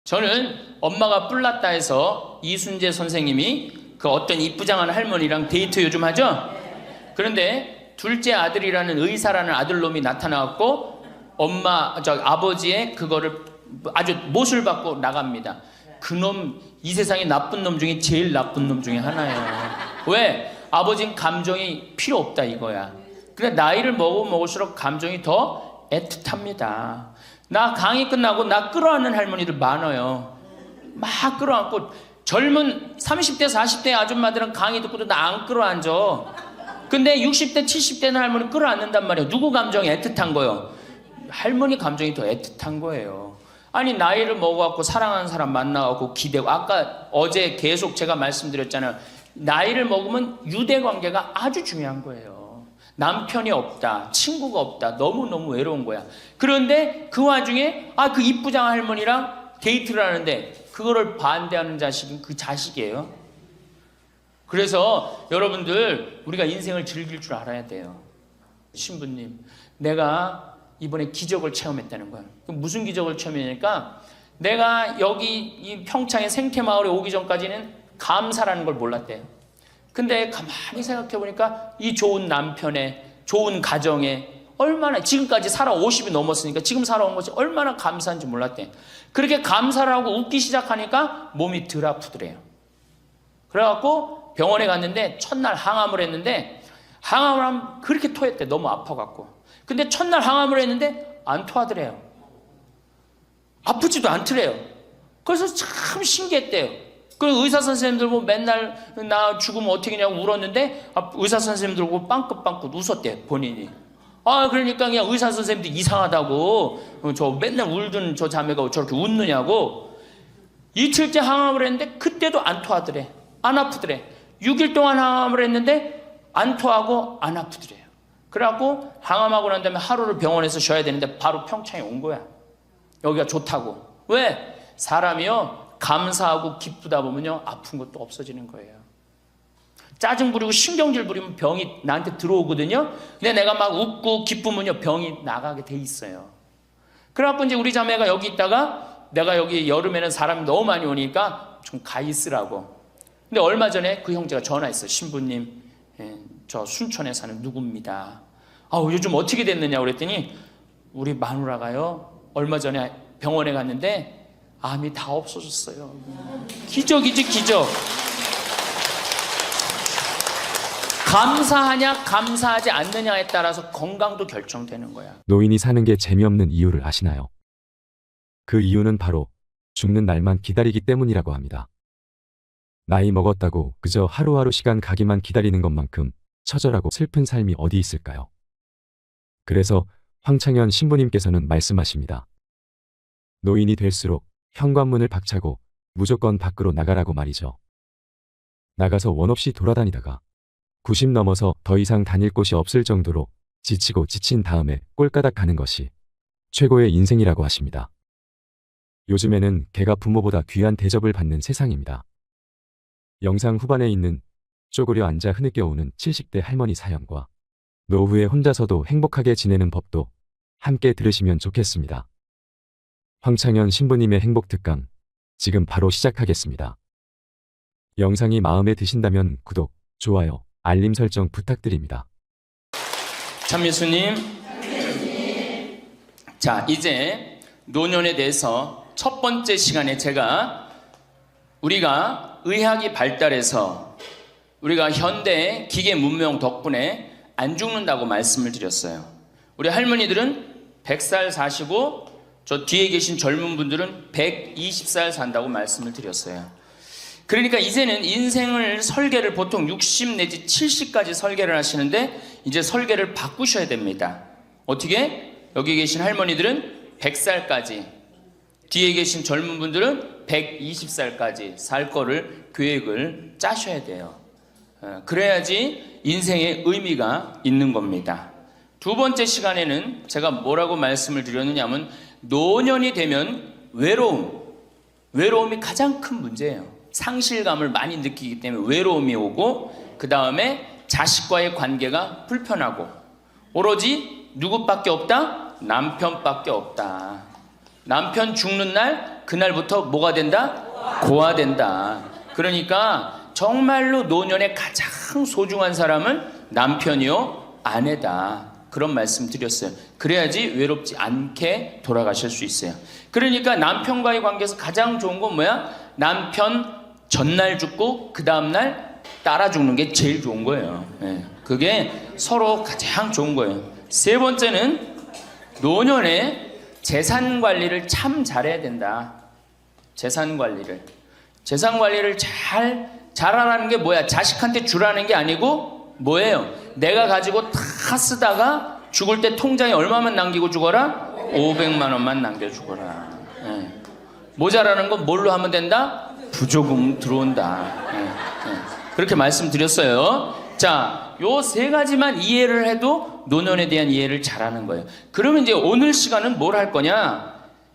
저는 엄마가 뿔났다 해서 이순재 선생님이 그 어떤 이쁘장한 할머니랑 데이트 요즘 하죠? 그런데 둘째 아들이라는 의사라는 아들놈이 나타나갖고 아버지의 그거를 아주 못을 받고 나갑니다. 그놈 이 세상에 나쁜 놈 중에 제일 나쁜 놈 중에 하나예요. 왜? 아버지는 감정이 필요 없다 이거야. 근데 나이를 먹을수록 감정이 더 애틋합니다. 나 강의 끝나고 나 끌어안는 할머니들 많아요. 막 끌어안고 젊은 30대 40대 아줌마들은 강의 듣고도 나 안 끌어안죠. 근데 60대 70대는 할머니 끌어안는단 말이에요. 누구 감정이 애틋한 거예요? 할머니 감정이 더 애틋한 거예요. 아니 나이를 먹어갖고 사랑하는 사람 만나갖고 기대고, 아까 어제 계속 제가 말씀드렸잖아요. 나이를 먹으면 유대관계가 아주 중요한 거예요. 남편이 없다, 친구가 없다, 너무너무 외로운 거야. 그런데 그 와중에 그 이쁘장 할머니랑 데이트를 하는데 그거를 반대하는 자식은 그 자식이에요. 그래서 여러분들 우리가 인생을 즐길 줄 알아야 돼요. 신부님, 내가 이번에 기적을 체험했다는 거야. 그럼 무슨 기적을 체험했냐니까, 내가 여기 이 평창의 생태마을에 오기 전까지는 감사라는 걸 몰랐대요. 근데 가만히 생각해 보니까 이 좋은 남편의 좋은 가정에 얼마나, 지금까지 살아 50이 넘었으니까 지금 살아온 것이 얼마나 감사한지 몰랐대. 그렇게 감사를 하고 웃기 시작하니까 몸이 덜 아프더래요. 그래갖고 병원에 갔는데 첫날 항암을 했는데, 항암을 하면 그렇게 토했대. 너무 아파갖고. 근데 첫날 항암을 했는데 안 토하더래요. 아프지도 않더래요. 그래서 참 신기했대요. 그 의사 선생님들 보고 맨날 나 죽으면 어떻게 하냐고 울었는데 의사 선생님들 보고 빵긋빵긋 웃었대 본인이. 그러니까 그냥 의사 선생님들 이상하다고, 저 맨날 울던 저 자매가 저렇게 웃느냐고. 이틀째 항암을 했는데 그때도 안 토하더래. 안 아프더래. 6일 동안 항암을 했는데 안 토하고 안 아프더래요. 그래갖고 항암하고 난 다음에 하루를 병원에서 쉬어야 되는데 바로 평창에 온 거야. 여기가 좋다고. 왜? 사람이요 감사하고 기쁘다 보면요 아픈 것도 없어지는 거예요. 짜증 부리고 신경질 부리면 병이 나한테 들어오거든요. 근데 내가 막 웃고 기쁘면요 병이 나가게 돼 있어요. 그래갖고 이제 우리 자매가 여기 있다가, 내가 여기 여름에는 사람이 너무 많이 오니까 좀 가 있으라고. 근데 얼마 전에 그 형제가 전화했어요. 신부님, 저 순천에 사는 누구입니다. 요즘 어떻게 됐느냐 그랬더니, 우리 마누라가요 얼마 전에 병원에 갔는데 암이 다 없어졌어요. 기적이지 기적. 감사하냐 감사하지 않느냐에 따라서 건강도 결정되는 거야. 노인이 사는 게 재미없는 이유를 아시나요? 그 이유는 바로 죽는 날만 기다리기 때문이라고 합니다. 나이 먹었다고 그저 하루하루 시간 가기만 기다리는 것만큼 처절하고 슬픈 삶이 어디 있을까요? 그래서 황창현 신부님께서는 말씀하십니다. 노인이 될수록 현관문을 박차고 무조건 밖으로 나가라고 말이죠. 나가서 원 없이 돌아다니다가 90 넘어서 더 이상 다닐 곳이 없을 정도로 지치고 지친 다음에 꼴까닥 가는 것이 최고의 인생이라고 하십니다. 요즘에는 개가 부모보다 귀한 대접을 받는 세상입니다. 영상 후반에 있는 쪼그려 앉아 흐느껴 오는 70대 할머니 사연과 노후에 혼자서도 행복하게 지내는 법도 함께 들으시면 좋겠습니다. 황창현 신부님의 행복 특강, 지금 바로 시작하겠습니다. 영상이 마음에 드신다면 구독, 좋아요, 알림 설정 부탁드립니다. 참예수님. 자, 이제 노년에 대해서 첫 번째 시간에 우리가 의학이 발달해서 우리가 현대 기계 문명 덕분에 안 죽는다고 말씀을 드렸어요. 우리 할머니들은 100살 사시고 저 뒤에 계신 젊은 분들은 120살 산다고 말씀을 드렸어요. 그러니까 이제는 인생을 설계를 보통 60 내지 70까지 설계를 하시는데 이제 설계를 바꾸셔야 됩니다. 어떻게? 여기 계신 할머니들은 100살까지, 뒤에 계신 젊은 분들은 120살까지 살 거를 계획을 짜셔야 돼요. 그래야지 인생의 의미가 있는 겁니다. 두 번째 시간에는 제가 뭐라고 말씀을 드렸느냐면, 노년이 되면 외로움이 가장 큰 문제예요. 상실감을 많이 느끼기 때문에 외로움이 오고, 그 다음에 자식과의 관계가 불편하고, 오로지 누구밖에 없다? 남편밖에 없다. 남편 죽는 날 그날부터 뭐가 된다? 고아된다. 그러니까 정말로 노년에 가장 소중한 사람은 남편이요 아내다. 그런 말씀 드렸어요. 그래야지 외롭지 않게 돌아가실 수 있어요. 그러니까 남편과의 관계에서 가장 좋은 건 뭐야? 남편 전날 죽고 그 다음날 따라 죽는 게 제일 좋은 거예요. 그게 서로 가장 좋은 거예요. 세 번째는 노년에 재산 관리를 참 잘해야 된다. 재산 관리를 잘하라는 게 뭐야? 자식한테 주라는 게 아니고 뭐예요? 내가 가지고 다 쓰다가 죽을 때 통장에 얼마만 남기고 죽어라? 500만 원만 남겨 죽어라. 모자라는 건 뭘로 하면 된다? 부조금 들어온다. 그렇게 말씀드렸어요. 자, 요 세 가지만 이해를 해도 노년에 대한 이해를 잘하는 거예요. 그러면 이제 오늘 시간은 뭘 할 거냐?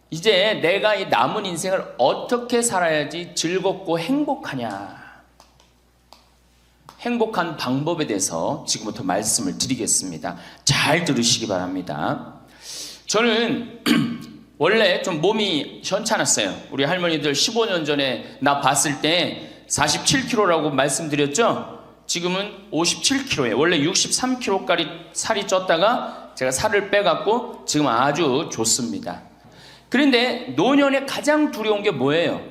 이제 내가 이 남은 인생을 어떻게 살아야지 즐겁고 행복하냐? 행복한 방법에 대해서 지금부터 말씀을 드리겠습니다. 잘 들으시기 바랍니다. 저는 원래 좀 몸이 현찮았어요. 우리 할머니들 15년 전에 나 봤을 때 47kg라고 말씀드렸죠? 지금은 57kg예요. 원래 63kg까지 살이 쪘다가 제가 살을 빼갖고 지금 아주 좋습니다. 그런데 노년에 가장 두려운 게 뭐예요?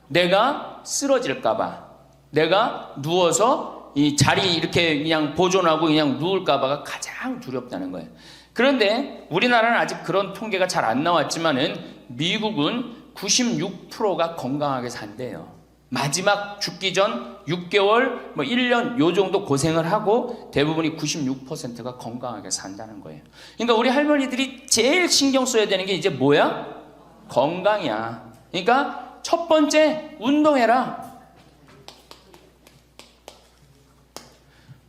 내가 쓰러질까봐, 내가 누워서 이 자리 이렇게 그냥 보존하고 그냥 누울까봐가 가장 두렵다는 거예요. 그런데 우리나라는 아직 그런 통계가 잘 안 나왔지만은 미국은 96%가 건강하게 산대요. 마지막 죽기 전 6개월, 1년 요 정도 고생을 하고 대부분이 96%가 건강하게 산다는 거예요. 그러니까 우리 할머니들이 제일 신경 써야 되는 게 이제 뭐야? 건강이야. 그러니까 첫 번째 운동해라.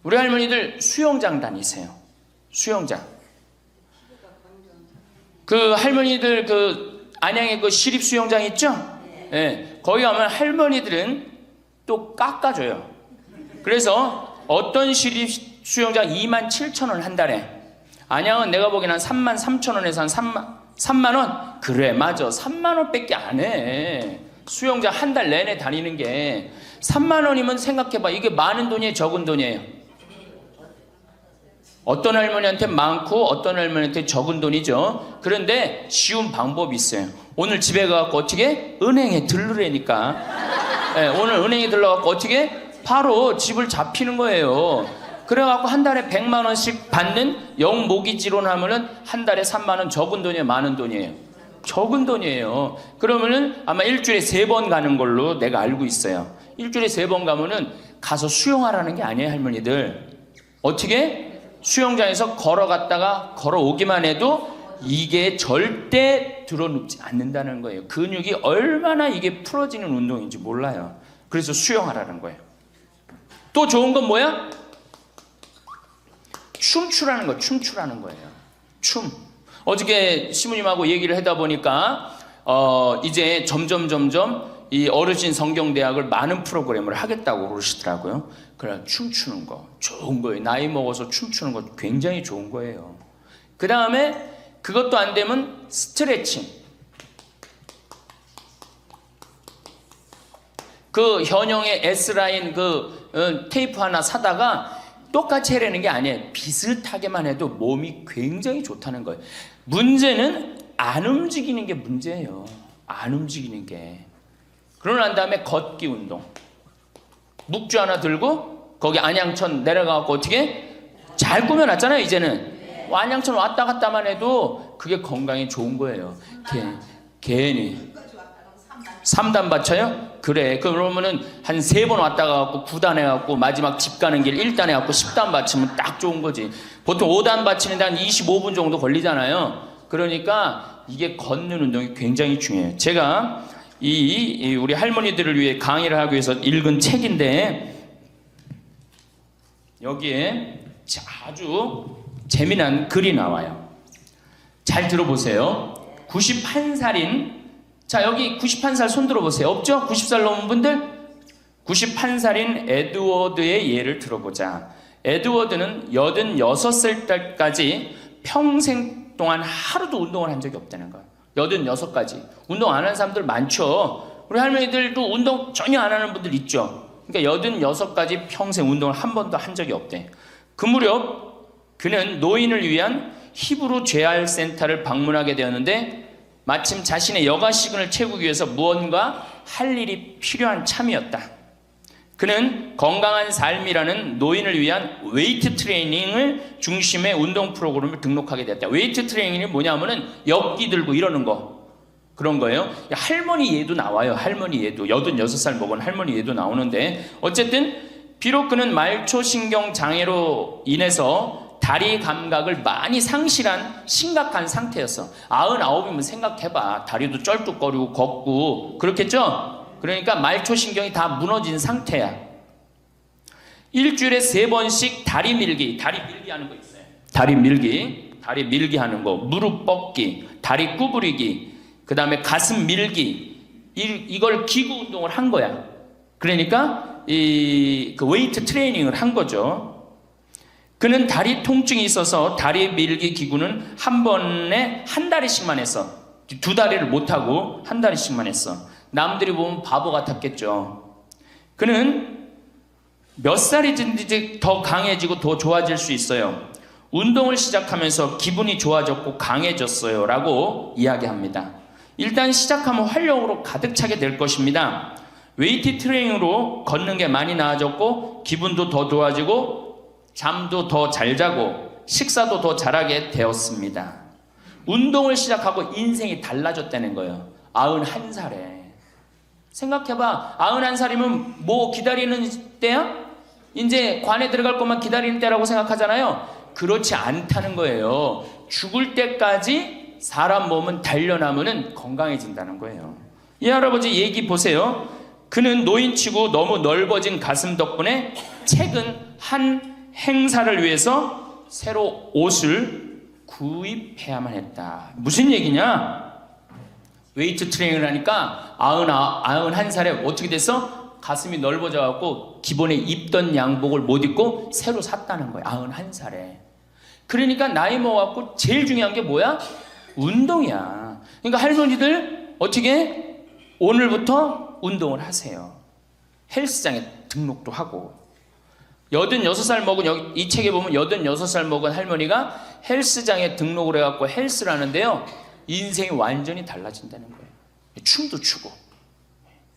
우리 할머니들 수영장 다니세요. 수영장. 그 할머니들 그 안양에 그 시립 수영장 있죠? 네. 거기 가면 할머니들은 또 깎아줘요. 그래서 어떤 시립 수영장 27,000원 한 달에, 안양은 내가 보기엔 한 33,000원에서 한 3만 원? 그래, 맞아. 3만 원밖에 안 해. 수영장 한 달 내내 다니는 게 3만 원이면 생각해봐. 이게 많은 돈이에요, 적은 돈이에요? 어떤 할머니한테 많고 어떤 할머니한테 적은 돈이죠. 그런데 쉬운 방법이 있어요. 오늘 집에 가서 어떻게? 은행에 들르라니까. 네, 오늘 은행에 들러갖고 어떻게? 바로 집을 잡히는 거예요. 그래갖고 한 달에 100만 원씩 받는 영모기지론 하면은 한 달에 3만 원. 적은 돈이에요, 많은 돈이에요? 적은 돈이에요. 그러면은 아마 일주일에 3번 가는 걸로 내가 알고 있어요. 일주일에 3번 가면은 가서 수영하라는 게 아니에요, 할머니들. 어떻게? 수영장에서 걸어갔다가 걸어오기만 해도 이게 절대 들어눕지 않는다는 거예요. 근육이 얼마나 이게 풀어지는 운동인지 몰라요. 그래서 수영하라는 거예요. 또 좋은 건 뭐야? 춤추라는 거예요. 춤. 어저께 시부님하고 얘기를 하다 보니까 이제 점점 이 어르신 성경대학을 많은 프로그램을 하겠다고 그러시더라고요. 그래, 춤추는 거 좋은 거예요. 나이 먹어서 춤추는 거 굉장히 좋은 거예요. 그 다음에 그것도 안 되면 스트레칭. 그 현영의 S라인 그 테이프 하나 사다가 똑같이 해라는 게 아니에요. 비슷하게만 해도 몸이 굉장히 좋다는 거예요. 문제는 안 움직이는 게 문제예요. 안 움직이는 게. 그러고 난 다음에 걷기 운동. 묵주 하나 들고 거기 안양천 내려가고 어떻게? 잘 꾸며놨잖아요, 이제는. 안양천 왔다 갔다만 해도 그게 건강에 좋은 거예요. 괜히. 3단 받쳐요? 그래. 그러면은 한 3번 왔다 가고 9단 해갖고 마지막 집 가는 길 1단 해갖고 10단 받치면 딱 좋은 거지. 보통 5단 받치는데 한 25분 정도 걸리잖아요. 그러니까 이게 걷는 운동이 굉장히 중요해요. 제가 우리 할머니들을 위해 강의를 하기 위해서 읽은 책인데 여기에 아주 재미난 글이 나와요. 잘 들어보세요. 91살인, 자 여기 91살 손 들어보세요. 없죠? 90살 넘은 분들? 91살인 에드워드의 예를 들어보자. 에드워드는 86살 때까지 평생 동안 하루도 운동을 한 적이 없다는 거예요. 86가지. 운동 안 하는 사람들 많죠. 우리 할머니들도 운동 전혀 안 하는 분들 있죠. 그러니까 86가지 평생 운동을 한 번도 한 적이 없대. 그 무렵 그는 노인을 위한 히브루 재활 센터를 방문하게 되었는데 마침 자신의 여가 시간을 채우기 위해서 무언가 할 일이 필요한 참이었다. 그는 건강한 삶이라는 노인을 위한 웨이트 트레이닝을 중심의 운동 프로그램을 등록하게 됐다. 웨이트 트레이닝이 뭐냐면은 역기 들고 이러는 거. 그런 거예요. 할머니 얘도 나와요. 할머니 얘도. 86살 먹은 할머니 얘도 나오는데 어쨌든 비록 그는 말초신경 장애로 인해서 다리 감각을 많이 상실한 심각한 상태였어. 99이면 생각해봐. 다리도 쩔뚝거리고 걷고 그렇겠죠? 그러니까 말초신경이 다 무너진 상태야. 일주일에 3번씩 다리 밀기 하는 거 있어요. 다리 밀기 하는 거, 무릎 뻗기, 다리 구부리기, 그 다음에 가슴 밀기, 이걸 기구 운동을 한 거야. 그러니까 그 웨이트 트레이닝을 한 거죠. 그는 다리 통증이 있어서 다리 밀기 기구는 한 번에 한 다리씩만 했어. 2다리를 못하고 한 다리씩만 했어. 남들이 보면 바보 같았겠죠. 그는 몇 살이든지 더 강해지고 더 좋아질 수 있어요. 운동을 시작하면서 기분이 좋아졌고 강해졌어요 라고 이야기합니다. 일단 시작하면 활력으로 가득 차게 될 것입니다. 웨이트 트레이닝으로 걷는 게 많이 나아졌고 기분도 더 좋아지고 잠도 더 잘 자고 식사도 더 잘하게 되었습니다. 운동을 시작하고 인생이 달라졌다는 거예요. 91살에. 생각해봐. 91살이면 뭐 기다리는 때야? 이제 관에 들어갈 것만 기다리는 때라고 생각하잖아요. 그렇지 않다는 거예요. 죽을 때까지 사람 몸은 단련하면 건강해진다는 거예요. 이 할아버지 얘기 보세요. 그는 노인치고 너무 넓어진 가슴 덕분에 최근 한 행사를 위해서 새로 옷을 구입해야만 했다. 무슨 얘기냐? 웨이트 트레이닝을 하니까 91살에 어떻게 됐어? 가슴이 넓어져 갖고 기본에 입던 양복을 못 입고 새로 샀다는 거야. 91살에. 그러니까 나이 먹어갖고 제일 중요한 게 뭐야? 운동이야. 그러니까 할머니들 어떻게 오늘부터 운동을 하세요. 헬스장에 등록도 하고. 86살 먹은, 이 책에 보면 86살 먹은 할머니가 헬스장에 등록을 해갖고 헬스를 하는데요. 인생이 완전히 달라진다는 거예요. 춤도 추고.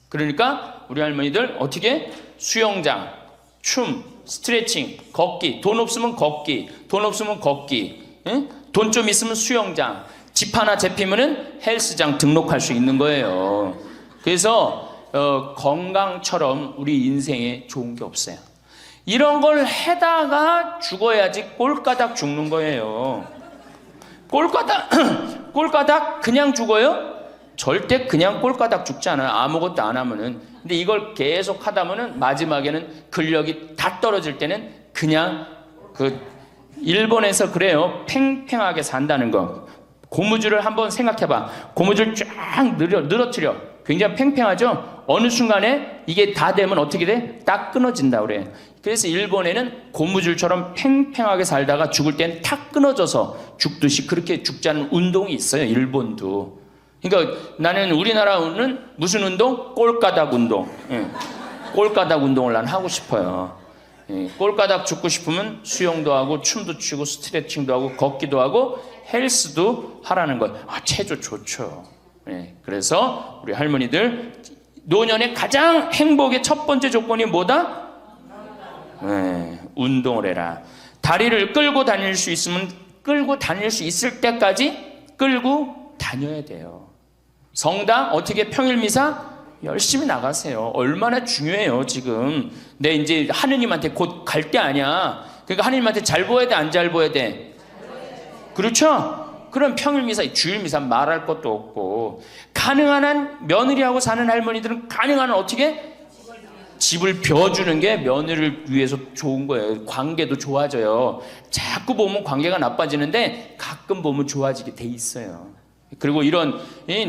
그러니까 우리 할머니들 어떻게? 수영장, 춤, 스트레칭, 걷기. 돈 없으면 걷기. 돈 없으면 걷기. 돈 좀 있으면 수영장. 집 하나 잡히면은 헬스장 등록할 수 있는 거예요. 그래서 건강처럼 우리 인생에 좋은 게 없어요. 이런 걸 해다가 죽어야지 꼴까닥 죽는 거예요. 꼴까닥 그냥 죽어요? 절대 그냥 꼴까닥 죽지 않아요. 아무것도 안 하면은. 근데 이걸 계속 하다 보면 마지막에는 근력이 다 떨어질 때는 그냥 일본에서 그래요. 팽팽하게 산다는 거. 고무줄을 한번 생각해봐. 고무줄 쫙 늘어뜨려. 굉장히 팽팽하죠? 어느 순간에 이게 다 되면 어떻게 돼? 딱 끊어진다 그래. 그래서 일본에는 고무줄처럼 팽팽하게 살다가 죽을 땐 탁 끊어져서 죽듯이 그렇게 죽지 않은 운동이 있어요. 일본도. 그러니까 나는 우리나라는 무슨 운동? 꼴까닥 운동. 꼴까닥 운동을 난 하고 싶어요. 꼴까닥 죽고 싶으면 수영도 하고 춤도 추고 스트레칭도 하고 걷기도 하고 헬스도 하라는 거예요. 체조 좋죠. 그래서 우리 할머니들 노년의 가장 행복의 첫 번째 조건이 뭐다? 운동을 해라. 다리를 끌고 다닐 수 있으면 끌고 다닐 수 있을 때까지 끌고 다녀야 돼요. 성당 어떻게 평일 미사 열심히 나가세요. 얼마나 중요해요. 지금 내 이제 하느님한테 곧 갈 때 아니야. 그러니까 하느님한테 잘 보여야 돼, 안 잘 보여야 돼? 그렇죠? 그럼 평일 미사, 주일 미사 말할 것도 없고. 가능한 한 며느리하고 사는 할머니들은 가능한 한 어떻게? 집을 벼주는 게 며느리를 위해서 좋은 거예요. 관계도 좋아져요. 자꾸 보면 관계가 나빠지는데 가끔 보면 좋아지게 돼 있어요. 그리고 이런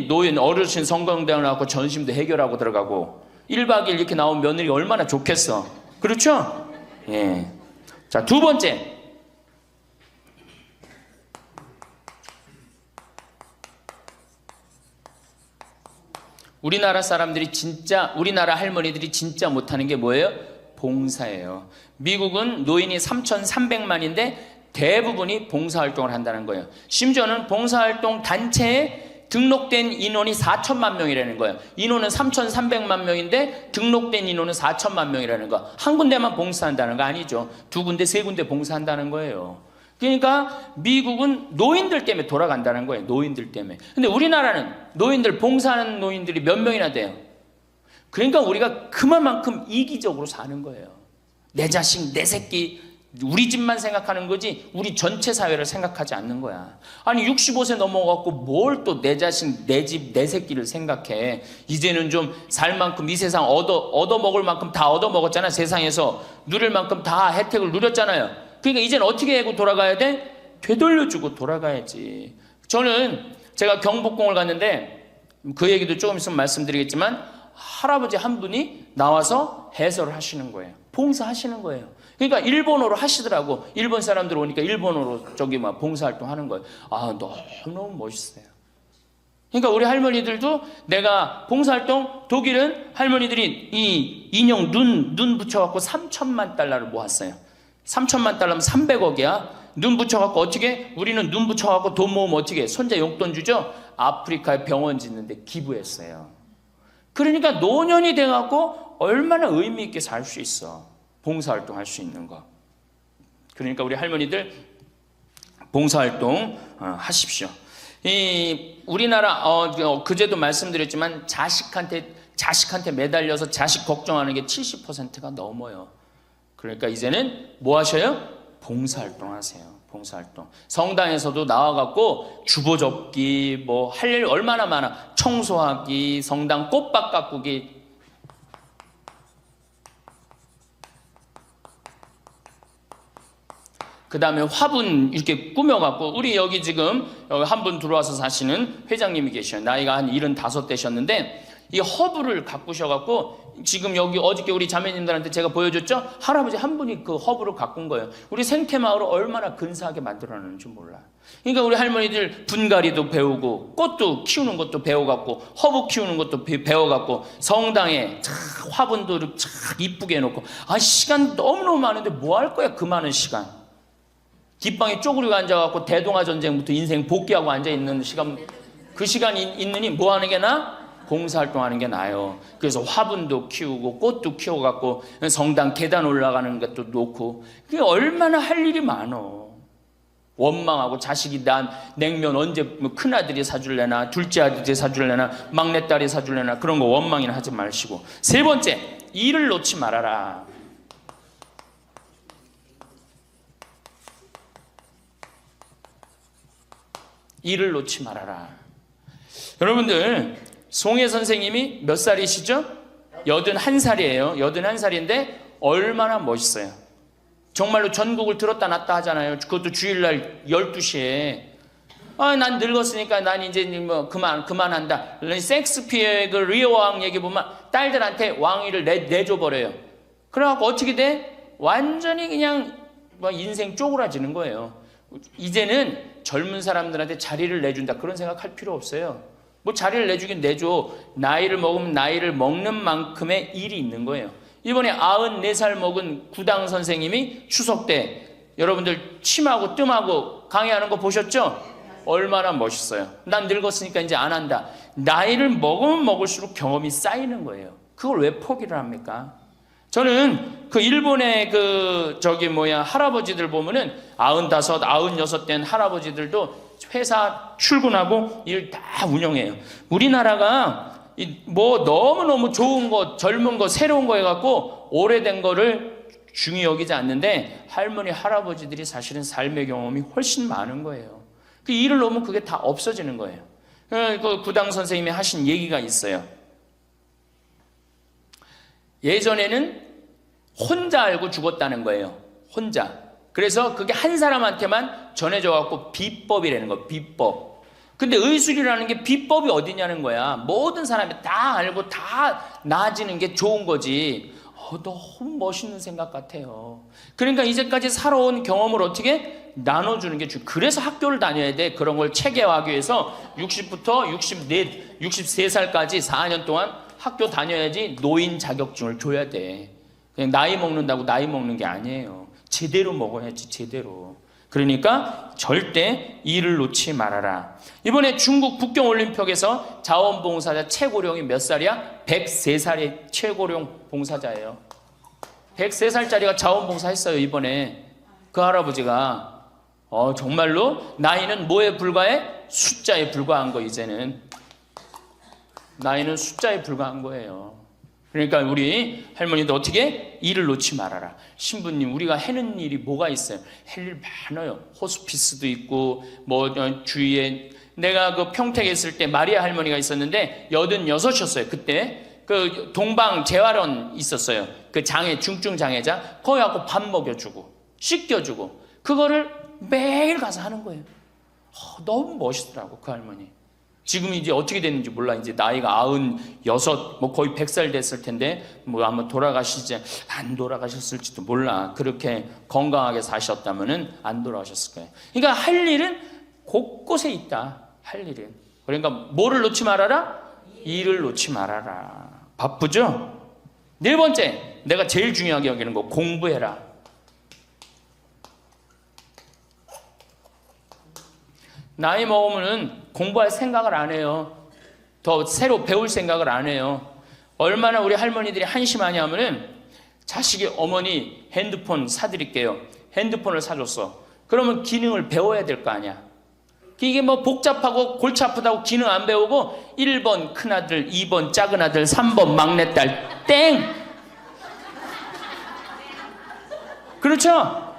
노인 어르신 성경대학 나와서 전심도 해결하고 들어가고 1박 2일 이렇게 나온 며느리 얼마나 좋겠어. 그렇죠? 예. 자, 두 번째. 우리나라 사람들이 진짜, 우리나라 할머니들이 진짜 못하는 게 뭐예요? 봉사예요. 미국은 노인이 3,300만인데 대부분이 봉사활동을 한다는 거예요. 심지어는 봉사활동 단체에 등록된 인원이 4천만 명이라는 거예요. 인원은 3,300만 명인데 등록된 인원은 4천만 명이라는 거. 한 군데만 봉사한다는 거 아니죠. 두 군데, 세 군데 봉사한다는 거예요. 그러니까 미국은 노인들 때문에 돌아간다는 거예요. 노인들 때문에. 근데 우리나라는 노인들, 봉사하는 노인들이 몇 명이나 돼요. 그러니까 우리가 그만큼 이기적으로 사는 거예요. 내 자식, 내 새끼, 우리 집만 생각하는 거지 우리 전체 사회를 생각하지 않는 거야. 아니 65세 넘어갖고 뭘 또 내 자식, 내 집, 내 새끼를 생각해. 이제는 좀 살 만큼 이 세상 얻어먹을 만큼 다 얻어먹었잖아. 세상에서 누릴 만큼 다 혜택을 누렸잖아요. 그러니까 이제는 어떻게 하고 돌아가야 돼? 되돌려주고 돌아가야지. 저는 제가 경복궁을 갔는데 그 얘기도 조금 있으면 말씀드리겠지만 할아버지 한 분이 나와서 해설을 하시는 거예요. 봉사하시는 거예요. 그러니까 일본어로 하시더라고. 일본 사람들 오니까 일본어로 저기 막 봉사활동 하는 거예요. 아, 너무 멋있어요. 그러니까 우리 할머니들도 내가 봉사활동, 독일은 할머니들이 이 인형 눈 붙여갖고 3천만 달러를 모았어요. 3천만 달러면 300억이야. 눈 붙여갖고 어떻게? 우리는 눈 붙여갖고 돈 모으면 어떻게? 손자 용돈 주죠? 아프리카에 병원 짓는데 기부했어요. 그러니까 노년이 돼갖고 얼마나 의미 있게 살 수 있어. 봉사활동 할 수 있는 거. 그러니까 우리 할머니들 봉사활동 하십시오. 이 우리나라 그제도 말씀드렸지만 자식한테 매달려서 자식 걱정하는 게 70%가 넘어요. 그러니까 이제는 뭐 하셔요? 봉사활동 하세요. 봉사활동. 성당에서도 나와갖고 주보 접기, 뭐 할 일 얼마나 많아. 청소하기, 성당 꽃밭 가꾸기. 그 다음에 화분 이렇게 꾸며갖고, 우리 여기 지금 한 분 들어와서 사시는 회장님이 계셔요. 나이가 한 75 되셨는데, 이 허브를 가꾸셔갖고, 지금 여기 어저께 우리 자매님들한테 제가 보여줬죠? 할아버지 한 분이 그 허브를 가꾼 거예요. 우리 생태마을을 얼마나 근사하게 만들어놨는지 몰라. 그러니까 우리 할머니들 분갈이도 배우고, 꽃도 키우는 것도 배워갖고, 허브 키우는 것도 배워갖고, 성당에 화분도 착 이쁘게 해놓고, 시간 너무너무 많은데 뭐 할 거야, 그 많은 시간. 뒷방에 쪼그리고 앉아갖고 대동아 전쟁부터 인생 복귀하고 앉아있는 시간, 그 시간이 있느니 뭐 하는 게 나아? 봉사활동하는 게 나아요. 그래서 화분도 키우고 꽃도 키워갖고 성당 계단 올라가는 것도 놓고, 그게 얼마나 할 일이 많어. 원망하고 자식이 난 냉면 언제 큰아들이 사줄래나 둘째 아들이 사줄래나 막내딸이 사줄래나 그런 거 원망이나 하지 마시고. 세 번째, 일을 놓지 말아라. 일을 놓지 말아라. 여러분들, 송혜 선생님이 몇 살이시죠? 81살이에요. 81살인데 얼마나 멋있어요. 정말로 전국을 들었다 놨다 하잖아요. 그것도 주일날 12시에. 난 늙었으니까 난 이제 뭐 그만한다. 섹스피어의 그 리어 왕 얘기 보면 딸들한테 왕위를 내줘버려요. 그래갖고 어떻게 돼? 완전히 그냥 뭐 인생 쪼그라지는 거예요. 이제는 젊은 사람들한테 자리를 내준다, 그런 생각할 필요 없어요. 뭐 자리를 내주긴 내줘. 나이를 먹으면 나이를 먹는 만큼의 일이 있는 거예요. 이번에 94살 먹은 구당 선생님이 추석 때 여러분들 침하고 뜸하고 강의하는 거 보셨죠? 얼마나 멋있어요. 난 늙었으니까 이제 안 한다. 나이를 먹으면 먹을수록 경험이 쌓이는 거예요. 그걸 왜 포기를 합니까? 저는 그 일본의 할아버지들 보면은 95, 96 된 할아버지들도 회사 출근하고 일 다 운영해요. 우리나라가 뭐 너무너무 좋은 거, 젊은 거, 새로운 거 해갖고 오래된 거를 중히 여기지 않는데, 할머니, 할아버지들이 사실은 삶의 경험이 훨씬 많은 거예요. 그 일을 놓으면 그게 다 없어지는 거예요. 그 구당 선생님이 하신 얘기가 있어요. 예전에는 혼자 알고 죽었다는 거예요. 혼자. 그래서 그게 한 사람한테만 전해져갖고 비법이라는 거, 비법. 근데 의술이라는 게 비법이 어디냐는 거야. 모든 사람이 다 알고 다 나아지는 게 좋은 거지. 너무 멋있는 생각 같아요. 그러니까 이제까지 살아온 경험을 어떻게 나눠주는 게 중요해요. 그래서 학교를 다녀야 돼. 그런 걸 체계화하기 위해서 60부터 63살까지 4년 동안 학교 다녀야지 노인 자격증을 줘야 돼. 그냥 나이 먹는다고 나이 먹는 게 아니에요. 제대로 먹어야지, 제대로. 그러니까 절대 일을 놓지 말아라. 이번에 중국 북경올림픽에서 자원봉사자 최고령이 몇 살이야? 103살의 최고령 봉사자예요. 103살짜리가 자원봉사 했어요, 이번에. 그 할아버지가. 정말로 나이는 뭐에 불과해? 숫자에 불과한 거, 이제는. 나이는 숫자에 불과한 거예요. 그러니까 우리 할머니도 어떻게? 일을 놓지 말아라. 신부님, 우리가 해는 일이 뭐가 있어요? 할 일 많아요. 호스피스도 있고, 주위에, 내가 그 평택에 있을 때 마리아 할머니가 있었는데, 86이었어요. 그때. 그 동방 재활원 있었어요. 그 중증 장애자. 거기 가고 밥 먹여주고, 씻겨주고, 그거를 매일 가서 하는 거예요. 너무 멋있더라고, 그 할머니. 지금 이제 어떻게 됐는지 몰라. 이제 나이가 96, 거의 100살 됐을 텐데, 아마 안 돌아가셨을지도 몰라. 그렇게 건강하게 사셨다면은 안 돌아가셨을 거예요. 그러니까 할 일은 곳곳에 있다. 할 일은. 그러니까 뭐를 놓지 말아라? 일을 놓지 말아라. 바쁘죠? 네 번째, 내가 제일 중요하게 여기는 거, 공부해라. 나이 먹으면은 공부할 생각을 안 해요. 더 새로 배울 생각을 안 해요. 얼마나 우리 할머니들이 한심하냐 하면은 자식이 어머니 핸드폰 사드릴게요. 핸드폰을 사줬어. 그러면 기능을 배워야 될 거 아니야. 이게 복잡하고 골치 아프다고 기능 안 배우고 1번 큰아들, 2번 작은아들, 3번 막내딸 땡! 그렇죠?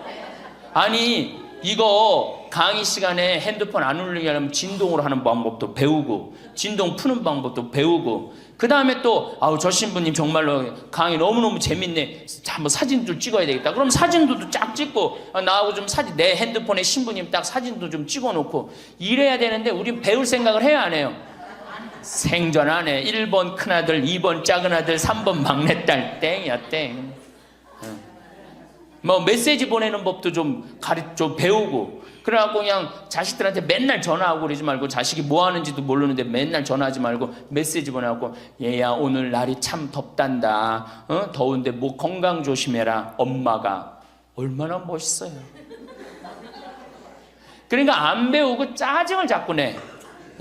아니 이거 강의 시간에 핸드폰 안 울리게 하려면 진동으로 하는 방법도 배우고 진동 푸는 방법도 배우고 그 다음에 또 저 신부님 정말로 강의 너무너무 재밌네. 한번 사진도 찍어야 되겠다. 그럼 사진도 쫙 찍고 나하고 좀 내 핸드폰에 신부님 딱 사진도 좀 찍어놓고 이래야 되는데 우린 배울 생각을 해야 안 해요? 생전 안 해. 1번 큰아들, 2번 작은아들, 3번 막내딸 땡이야 땡. 메시지 보내는 법도 좀 배우고 그래갖고 그냥 자식들한테 맨날 전화하고 그러지 말고 자식이 뭐 하는지도 모르는데 맨날 전화하지 말고 메시지 보내갖고 얘야 오늘 날이 참 덥단다. 더운데 건강 조심해라. 엄마가 얼마나 멋있어요. 그러니까 안 배우고 짜증을 자꾸 내.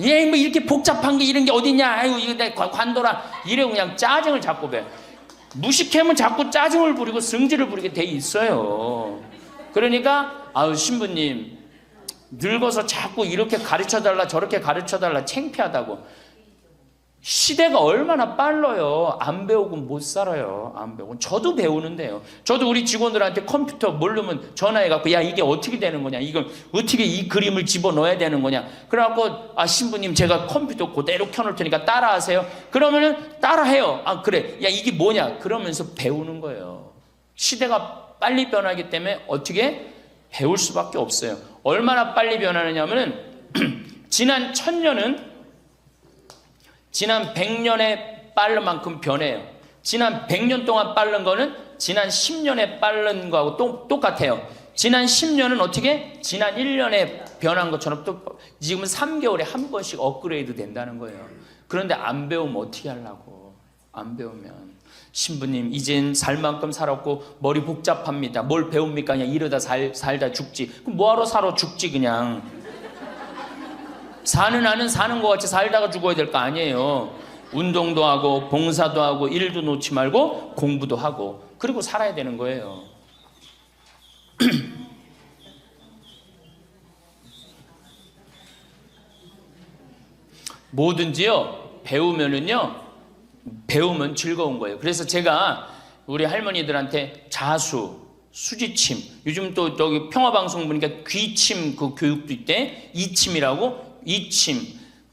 얘 이렇게 복잡한 게 이런 게 어딨냐. 아이고 이거 내가 관둬라. 이래 그냥 짜증을 자꾸 배. 무식하면 자꾸 짜증을 부리고 성질을 부리게 돼 있어요. 그러니까 신부님 늙어서 자꾸 이렇게 가르쳐달라 저렇게 가르쳐달라 창피하다고. 시대가 얼마나 빨라요. 안 배우고 못 살아요. 안 배우고. 저도 배우는데요. 저도 우리 직원들한테 컴퓨터 모르면 전화해갖고 야 이게 어떻게 되는 거냐. 이걸 어떻게 이 그림을 집어넣어야 되는 거냐. 그래갖고 신부님 제가 컴퓨터 그대로 켜놓을 테니까 따라하세요. 그러면은 따라해요. 그래. 야 이게 뭐냐. 그러면서 배우는 거예요. 시대가 빨리 변하기 때문에 어떻게 배울 수밖에 없어요. 얼마나 빨리 변하느냐면은 지난 1000년은 지난 100년에 빠른 만큼 변해요. 지난 100년 동안 빠른 거는 지난 10년에 빠른 거하고 똑같아요. 지난 10년은 어떻게? 지난 1년에 변한 것처럼 지금은 3개월에 한 번씩 업그레이드 된다는 거예요. 그런데 안 배우면 어떻게 하려고? 안 배우면. 신부님 이젠 살 만큼 살았고 머리 복잡합니다. 뭘 배웁니까? 그냥 이러다 살다 죽지. 그럼 뭐하러 살아 죽지 그냥. 사는 나는 사는 것 같이 살다가 죽어야 될 거 아니에요. 운동도 하고 봉사도 하고 일도 놓지 말고 공부도 하고 그리고 살아야 되는 거예요. 뭐든지요 배우면 즐거운 거예요. 그래서 제가 우리 할머니들한테 자수, 수지침, 요즘 또 저기 평화방송 보니까 귀침 그 교육도 있대. 이침이라고. 이침,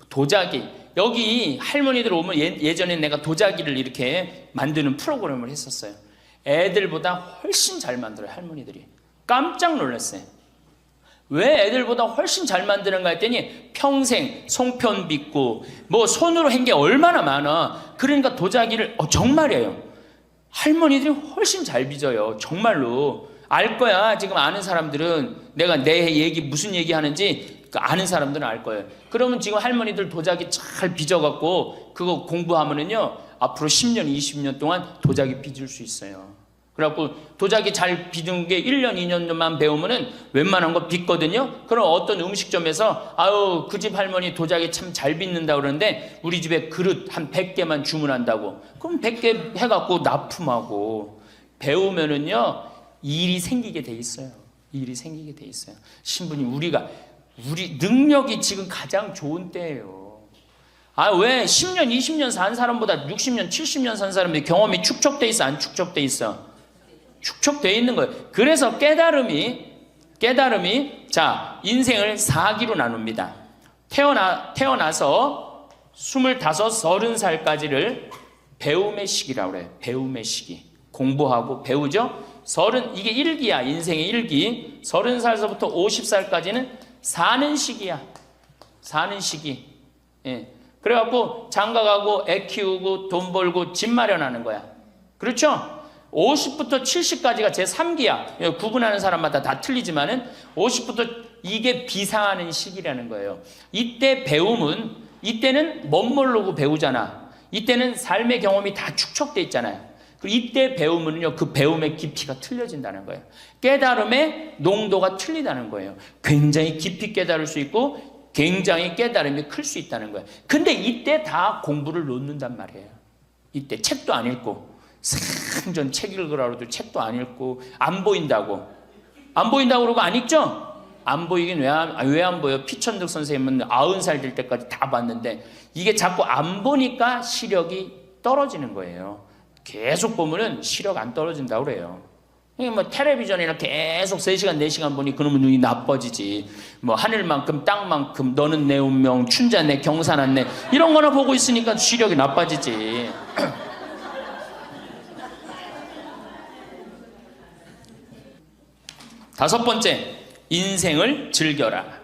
도자기. 여기 할머니들 오면 예전에 내가 도자기를 이렇게 만드는 프로그램을 했었어요. 애들보다 훨씬 잘 만들어요. 할머니들이. 깜짝 놀랐어요. 왜 애들보다 훨씬 잘 만드는가 했더니 평생 송편 빚고 손으로 한 게 얼마나 많아. 그러니까 도자기를 정말이에요. 할머니들이 훨씬 잘 빚어요. 정말로. 알 거야. 지금 아는 사람들은 내가 내 얘기 무슨 얘기 하는지 아는 사람들은 알 거예요. 그러면 지금 할머니들 도자기 잘 빚어갖고 그거 공부하면은요 앞으로 10년, 20년 동안 도자기 빚을 수 있어요. 그래갖고 도자기 잘 빚은 게 1년, 2년만 배우면은 웬만한 거 빚거든요. 그럼 어떤 음식점에서 아유 그 집 할머니 도자기 참 잘 빚는다 그러는데 우리 집에 그릇 한 100개만 주문한다고. 그럼 100개 해갖고 납품하고 배우면은요 일이 생기게 돼 있어요. 일이 생기게 돼 있어요. 신부님 우리 능력이 지금 가장 좋은 때예요. 아, 왜 10년, 20년 산 사람보다 60년, 70년 산 사람들이 경험이 축적돼 있어? 안 축적돼 있어? 축적돼 있는 거예요. 그래서 깨달음이 자, 인생을 4기로 나눕니다. 태어나서 25, 30살까지를 배움의 시기라고 그래요. 배움의 시기. 공부하고 배우죠? 이게 1기야. 인생의 1기. 30살서부터 50살까지는 사는 시기야. 사는 시기. 예. 그래갖고 장가가고 애 키우고 돈 벌고 집 마련하는 거야. 그렇죠? 50부터 70까지가 제 3기야. 구분하는 사람마다 다 틀리지만은 50부터 이게 비상하는 시기라는 거예요. 이때 배움은 이때는 멋모르고 배우잖아. 이때는 삶의 경험이 다 축적돼 있잖아요. 그리고 이때 배우면요 그 배움의 깊이가 틀려진다는 거예요. 깨달음의 농도가 틀리다는 거예요. 굉장히 깊이 깨달을 수 있고 굉장히 깨달음이 클 수 있다는 거예요. 근데 이때 다 공부를 놓는단 말이에요. 이때 책도 안 읽고 생전 책 읽으라고 해도 책도 안 읽고 안 보인다고 그러고 안 읽죠? 안 보이긴 왜 안 보여? 피천득 선생님은 90살 될 때까지 다 봤는데 이게 자꾸 안 보니까 시력이 떨어지는 거예요. 계속 보면은 시력 안 떨어진다고 그래요. 뭐 텔레비전이나 계속 3시간 4시간 보니 그놈은 눈이 나빠지지. 뭐 하늘만큼 땅만큼 너는 내 운명 춘자네 경사났네 이런 거나 보고 있으니까 시력이 나빠지지. 다섯 번째, 인생을 즐겨라.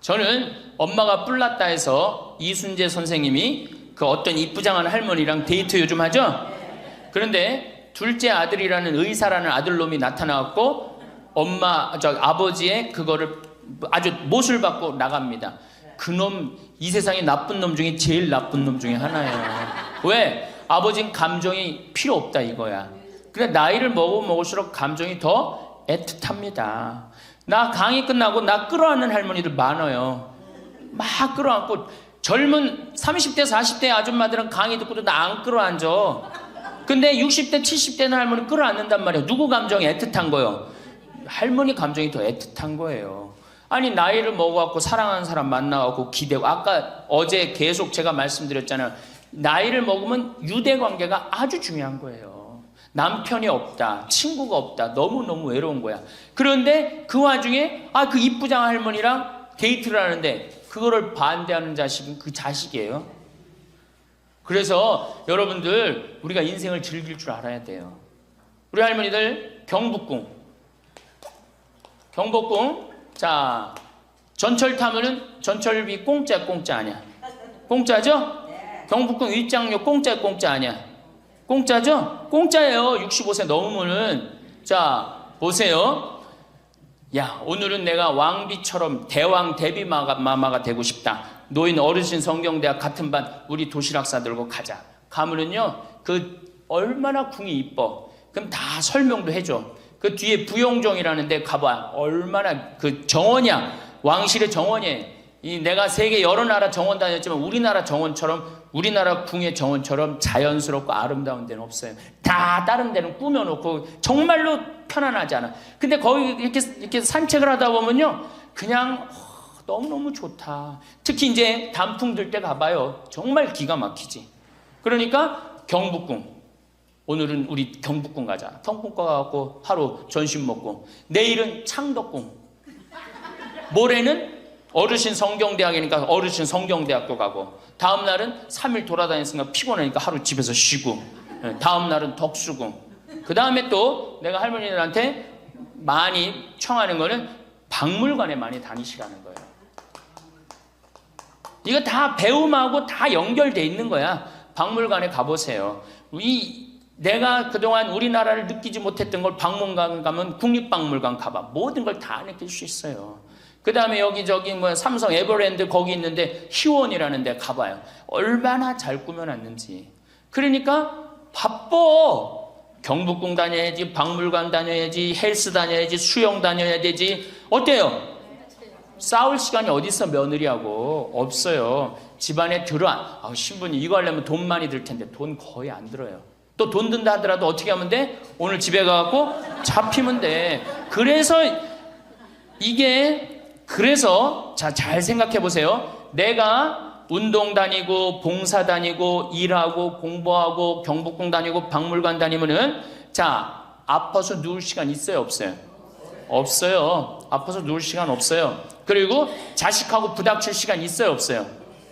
저는 엄마가 뿔났다 해서 이순재 선생님이 그 어떤 이쁘장한 할머니랑 데이트 요즘 하죠? 그런데 둘째 아들이라는 의사라는 아들놈이 나타나갖고 아버지의 그거를 아주 못을 받고 나갑니다. 그놈 이 세상에 나쁜 놈 중에 제일 나쁜 놈 중에 하나예요. 왜? 아버지는 감정이 필요 없다 이거야. 근데 나이를 먹을수록 감정이 더 애틋합니다. 나 강의 끝나고 나 끌어안는 할머니들 많아요. 막 끌어안고 젊은 30대 40대 아줌마들은 강의 듣고도 나 안 끌어안죠. 근데 60대 70대는 할머니 끌어안는단 말이에요. 누구 감정이 애틋한 거예요? 할머니 감정이 더 애틋한 거예요. 아니 나이를 먹어갖고 사랑하는 사람 만나갖고 기대고 어제 계속 제가 말씀드렸잖아요. 나이를 먹으면 유대관계가 아주 중요한 거예요. 남편이 없다, 친구가 없다, 너무너무 외로운 거야. 그런데 그 와중에 그 이쁘장한 할머니랑 데이트를 하는데 그거를 반대하는 자식은 그 자식이에요. 그래서 여러분들 우리가 인생을 즐길 줄 알아야 돼요. 우리 할머니들 경복궁 자 전철 타면은 전철비 공짜 아니야? 공짜죠? 경복궁 입장료 공짜 아니야? 공짜죠? 공짜예요. 65세 넘으면은. 자 보세요. 야 오늘은 내가 왕비처럼 대왕 대비마마가 되고 싶다. 노인 어르신 성경대학 같은 반 우리 도시락 싸들고 가자. 가면은요 그 얼마나 궁이 이뻐. 그럼 다 설명도 해줘. 그 뒤에 부용정이라는 데 가봐. 얼마나 그 정원이야. 왕실의 정원이에요. 내가 세계 여러 나라 정원 다녔지만 우리나라 정원처럼 우리나라 궁의 정원처럼 자연스럽고 아름다운 데는 없어요. 다 다른 데는 꾸며놓고 정말로 편안하지 않아. 근데 거기 이렇게 산책을 하다 보면요 그냥 너무너무 좋다. 특히 이제 단풍 들 때 가봐요. 정말 기가 막히지. 그러니까 경복궁. 오늘은 우리 경복궁 가자. 경복궁 가갖고 하루 점심 먹고 내일은 창덕궁. 모레는 어르신 성경대학이니까 어르신 성경대학교 가고 다음 날은 3일 돌아다녔으니까 피곤하니까 하루 집에서 쉬고 다음 날은 덕수궁. 그 다음에 또 내가 할머니들한테 많이 청하는 거는 박물관에 많이 다니시라는 거예요. 이거 다 배움하고 다 연결돼 있는 거야. 박물관에 가보세요. 내가 그동안 우리나라를 느끼지 못했던 걸 박물관 가면 국립박물관 가봐. 모든 걸 다 느낄 수 있어요. 그 다음에 여기저기 뭐 삼성 에버랜드 거기 있는데 희원이라는 데 가봐요. 얼마나 잘 꾸며놨는지. 그러니까 바빠. 경복궁 다녀야지, 박물관 다녀야지, 헬스 다녀야지, 수영 다녀야 되지. 어때요? 싸울 시간이 어디 있어 며느리하고. 없어요. 집안에 신부님 이거 하려면 돈 많이 들 텐데 돈 거의 안 들어요. 또 돈 든다 하더라도 어떻게 하면 돼? 오늘 집에 가갖고 잡히면 돼. 그래서 잘 생각해 보세요. 내가 운동 다니고 봉사 다니고 일하고 공부하고 경복궁 다니고 박물관 다니면은 아파서 누울 시간 있어요 없어요? 없어요. 아파서 누울 시간 없어요. 그리고 자식하고 부닥칠 시간 있어요 없어요?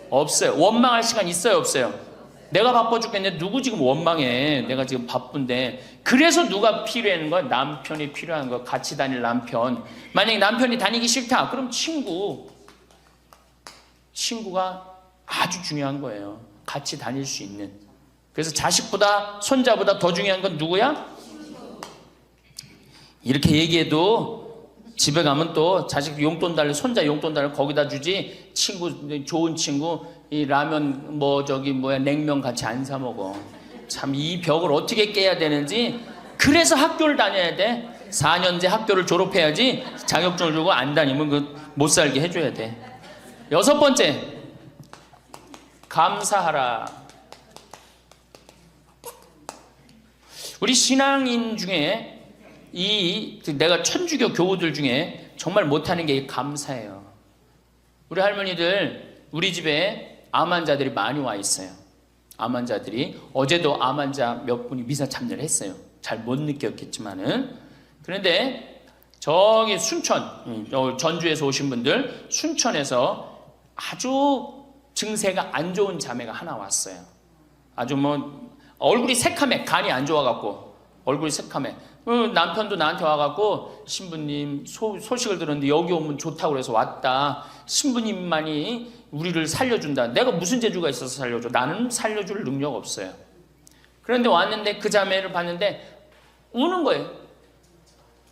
없어요. 원망할 시간 있어요 없어요? 내가 바빠 죽겠는데 누구 지금 원망해. 내가 지금 바쁜데. 그래서 누가 필요한 거야? 남편이 필요한 거야. 같이 다닐 남편. 만약에 남편이 다니기 싫다 그럼 친구가 아주 중요한 거예요. 같이 다닐 수 있는. 그래서 자식보다 손자보다 더 중요한 건 누구야? 이렇게 얘기해도 집에 가면 또 자식 용돈 달래, 손자 용돈 달래 거기다 주지. 좋은 친구 이 라면 냉면 같이 안 사 먹어. 참 이 벽을 어떻게 깨야 되는지. 그래서 학교를 다녀야 돼. 4년제 학교를 졸업해야지. 자격증을 주고 안 다니면 못 살게 해줘야 돼. 6번째, 감사하라. 우리 신앙인 중에 내가 천주교 교우들 중에 정말 못하는 게 감사해요. 우리 할머니들 우리 집에 암 환자들이 많이 와 있어요. 암 환자들이. 어제도 암 환자 몇 분이 미사 참여를 했어요. 잘 못 느꼈겠지만은. 그런데 저기 순천, 전주에서 오신 분들, 순천에서 아주 증세가 안 좋은 자매가 하나 왔어요. 아주 얼굴이 새카매. 간이 안 좋아갖고 얼굴이 새카매. 남편도 나한테 와갖고 신부님 소식을 들었는데 여기 오면 좋다고 그래서 왔다. 신부님만이 우리를 살려준다. 내가 무슨 재주가 있어서 살려줘? 나는 살려줄 능력 없어요. 그런데 왔는데 그 자매를 봤는데 우는 거예요.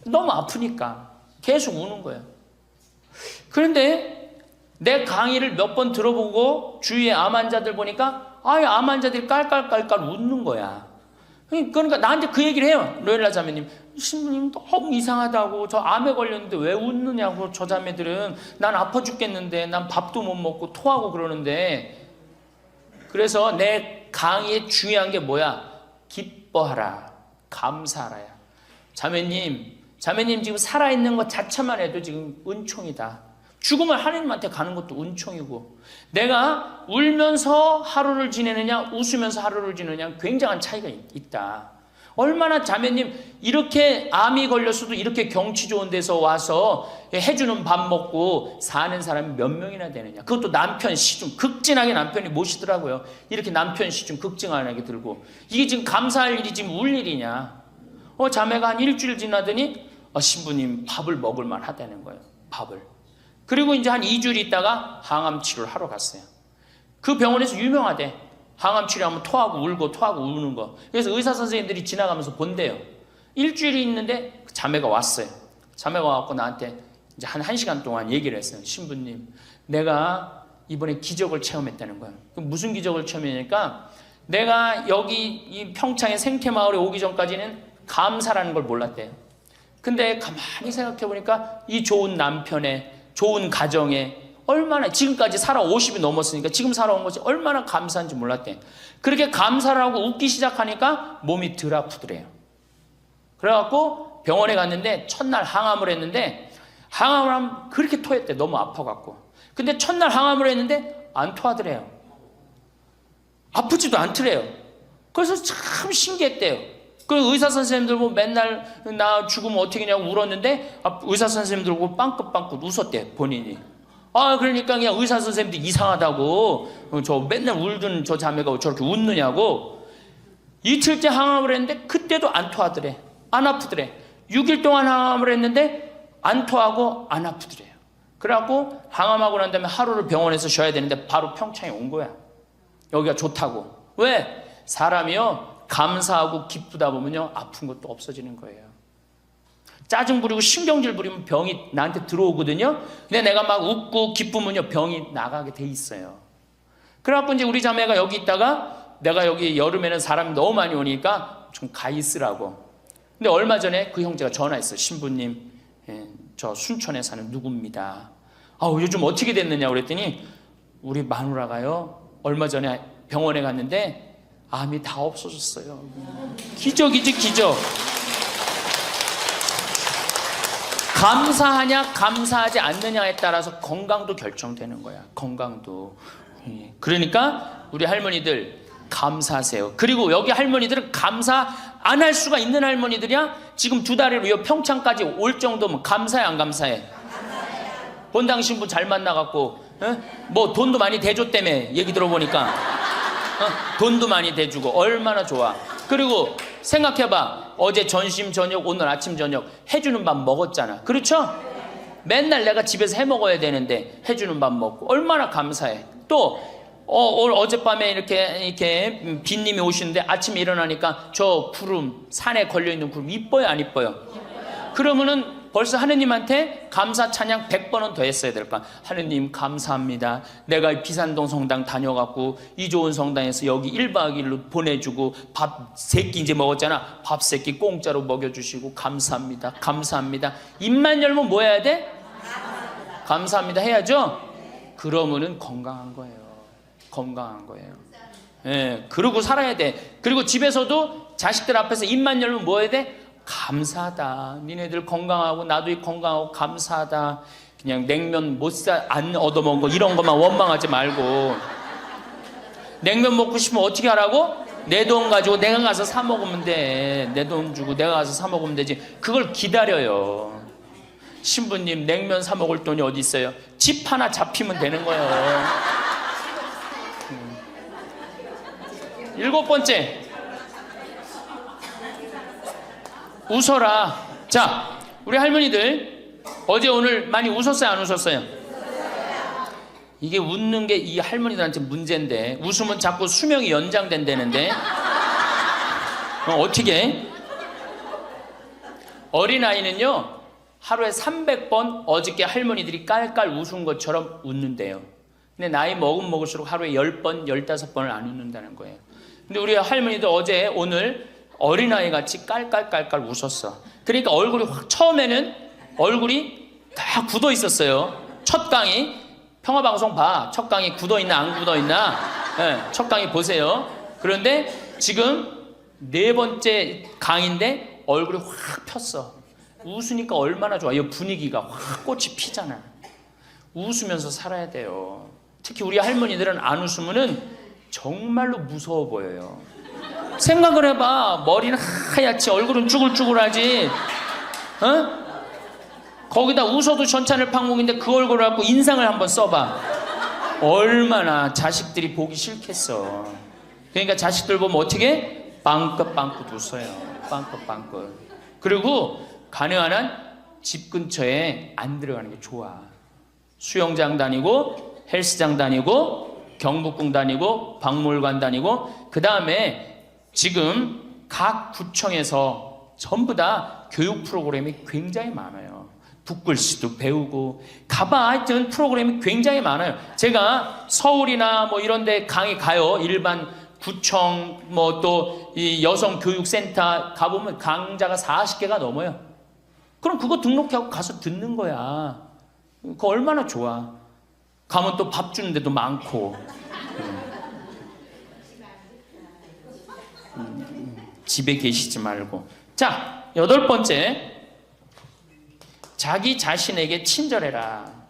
너무 아프니까 계속 우는 거예요. 그런데 내 강의를 몇 번 들어보고 주위에 암 환자들 보니까 암 환자들이 깔깔깔깔 웃는 거야. 그러니까 나한테 그 얘기를 해요. 로엘라 자매님, 신부님 너무 이상하다고. 저 암에 걸렸는데 왜 웃느냐고. 저 자매들은. 난 아파 죽겠는데, 난 밥도 못 먹고 토하고 그러는데. 그래서 내 강의에 중요한 게 뭐야? 기뻐하라, 감사하라야. 자매님 지금 살아있는 것 자체만 해도 지금 은총이다. 죽으면 하나님한테 가는 것도 은총이고, 내가 울면서 하루를 지내느냐 웃으면서 하루를 지내느냐 굉장한 차이가 있다. 얼마나 자매님 이렇게 암이 걸렸어도 이렇게 경치 좋은 데서 와서 해주는 밥 먹고 사는 사람이 몇 명이나 되느냐. 그것도 남편 시중 극진하게 남편이 모시더라고요. 이렇게 남편 시중 극진하게 들고. 이게 지금 감사할 일이 지금 울 일이냐. 자매가 한 일주일 지나더니 신부님 밥을 먹을 만 하다는 거예요. 밥을. 그리고 이제 한 2주일 있다가 항암 치료를 하러 갔어요. 그 병원에서 유명하대. 항암 치료하면 토하고 우는 거. 그래서 의사 선생님들이 지나가면서 본대요. 일주일이 있는데 자매가 왔어요. 자매가 와서 나한테 이제 한 1시간 동안 얘기를 했어요. 신부님, 내가 이번에 기적을 체험했다는 거예요. 무슨 기적을 체험했냐니까, 내가 여기 이 평창의 생태마을에 오기 전까지는 감사라는 걸 몰랐대요. 근데 가만히 생각해 보니까 이 좋은 남편의 좋은 가정에 얼마나 지금까지 살아 50이 넘었으니까 지금 살아온 것이 얼마나 감사한지 몰랐대. 그렇게 감사를 하고 웃기 시작하니까 몸이 덜 아프더래요. 그래갖고 병원에 갔는데 첫날 항암을 했는데 항암을 하면 그렇게 토했대. 너무 아파갖고. 근데 첫날 항암을 했는데 안 토하더래요. 아프지도 않더래요. 그래서 참 신기했대요. 그 의사 선생님들 보고 맨날 나 죽으면 어떻게 하냐고 울었는데 의사 선생님들 보고 빵긋빵긋 웃었대 본인이. 그러니까 그냥 의사 선생님들이 이상하다고. 저 맨날 울던 저 자매가 저렇게 웃느냐고. 이틀째 항암을 했는데 그때도 안 토하더래. 안 아프더래. 6일 동안 항암을 했는데 안 토하고 안 아프더래요. 그래갖고 항암하고 난 다음에 하루를 병원에서 쉬어야 되는데 바로 평창에 온 거야. 여기가 좋다고. 왜? 사람이요 감사하고 기쁘다 보면요 아픈 것도 없어지는 거예요. 짜증 부리고 신경질 부리면 병이 나한테 들어오거든요. 근데 내가 막 웃고 기쁘면요 병이 나가게 돼 있어요. 그래갖고 이제 우리 자매가 여기 있다가 내가 여기 여름에는 사람이 너무 많이 오니까 좀 가 있으라고. 근데 얼마 전에 그 형제가 전화했어요. 신부님, 저 순천에 사는 누구입니다. 요즘 어떻게 됐느냐 그랬더니 우리 마누라가요 얼마 전에 병원에 갔는데 암이 다 없어졌어요. 기적이지 기적. 감사하냐 감사하지 않느냐에 따라서 건강도 결정되는 거야. 건강도. 그러니까 우리 할머니들 감사하세요. 그리고 여기 할머니들은 감사 안 할 수가 있는 할머니들이야. 지금 2달이로 평창까지 올 정도면 감사해 안 감사해? 본당 신부 잘 만나갖고 뭐 돈도 많이 대줬다며 얘기 들어보니까 돈도 많이 대주고 얼마나 좋아. 그리고 생각해봐. 어제 점심 저녁 오늘 아침 저녁 해주는 밥 먹었잖아. 그렇죠? 맨날 내가 집에서 해 먹어야 되는데 해주는 밥 먹고 얼마나 감사해. 또 어젯밤에 이렇게 빈님이 오시는데 아침에 일어나니까 저 구름 산에 걸려있는 구름 이뻐요 안 이뻐요? 그러면은 벌써 하느님한테 감사 찬양 100번은 더 했어야 될까? 하느님 감사합니다. 내가 비산동 성당 다녀갖고 이 좋은 성당에서 여기 1박 2일로 보내주고 밥 3끼 이제 먹었잖아. 밥 3끼 공짜로 먹여주시고 감사합니다. 감사합니다. 입만 열면 뭐 해야 돼? 감사합니다 해야죠? 그러면은 건강한 거예요. 건강한 거예요. 예, 그러고 살아야 돼. 그리고 집에서도 자식들 앞에서 입만 열면 뭐 해야 돼? 감사하다. 니네들 건강하고 나도 건강하고 감사하다. 그냥 냉면 안 얻어먹은 거 이런 것만 원망하지 말고. 냉면 먹고 싶으면 어떻게 하라고? 내 돈 가지고 내가 가서 사 먹으면 돼. 내 돈 주고 내가 가서 사 먹으면 되지. 그걸 기다려요. 신부님 냉면 사 먹을 돈이 어디 있어요? 집 하나 잡히면 되는 거예요. 7번째, 웃어라. 자, 우리 할머니들 어제 오늘 많이 웃었어요 안 웃었어요? 이게 웃는 게 이 할머니들한테 문제인데 웃으면 자꾸 수명이 연장된다는데 어떻게? 어린아이는요 하루에 300번 어저께 할머니들이 깔깔 웃은 것처럼 웃는데요. 근데 나이 먹을수록 하루에 10번, 15번을 안 웃는다는 거예요. 근데 우리 할머니들 어제 오늘 어린아이 같이 깔깔깔깔 웃었어. 그러니까 얼굴이 처음에는 얼굴이 다 굳어 있었어요. 첫 강의 평화방송 봐. 첫 강의 굳어 있나 안 굳어 있나? 네, 첫 강의 보세요. 그런데 지금 4번째 강의인데 얼굴이 확 폈어. 웃으니까 얼마나 좋아. 이 분위기가 확 꽃이 피잖아. 웃으면서 살아야 돼요. 특히 우리 할머니들은 안 웃으면은 정말로 무서워 보여요. 생각을 해봐. 머리는 하얗지 얼굴은 쭈글쭈글하지. 거기다 웃어도 전찬을 판국인데 그 얼굴을 갖고 인상을 한번 써봐. 얼마나 자식들이 보기 싫겠어. 그러니까 자식들 보면 어떻게? 빵긋빵긋 웃어요. 빵긋빵긋. 그리고 가능한 한 집 근처에 안 들어가는 게 좋아. 수영장 다니고 헬스장 다니고 경복궁 다니고 박물관 다니고 그 다음에 지금 각 구청에서 전부 다 교육 프로그램이 굉장히 많아요. 붓글씨도 배우고 가봐. 하여튼 프로그램이 굉장히 많아요. 제가 서울이나 뭐 이런 데 강의 가요. 일반 구청 뭐 또 이 여성교육센터 가보면 강좌가 40개가 넘어요. 그럼 그거 등록하고 가서 듣는 거야. 그거 얼마나 좋아. 가면 또 밥 주는 데도 많고. 집에 계시지 말고. 자, 8번째. 자기 자신에게 친절해라.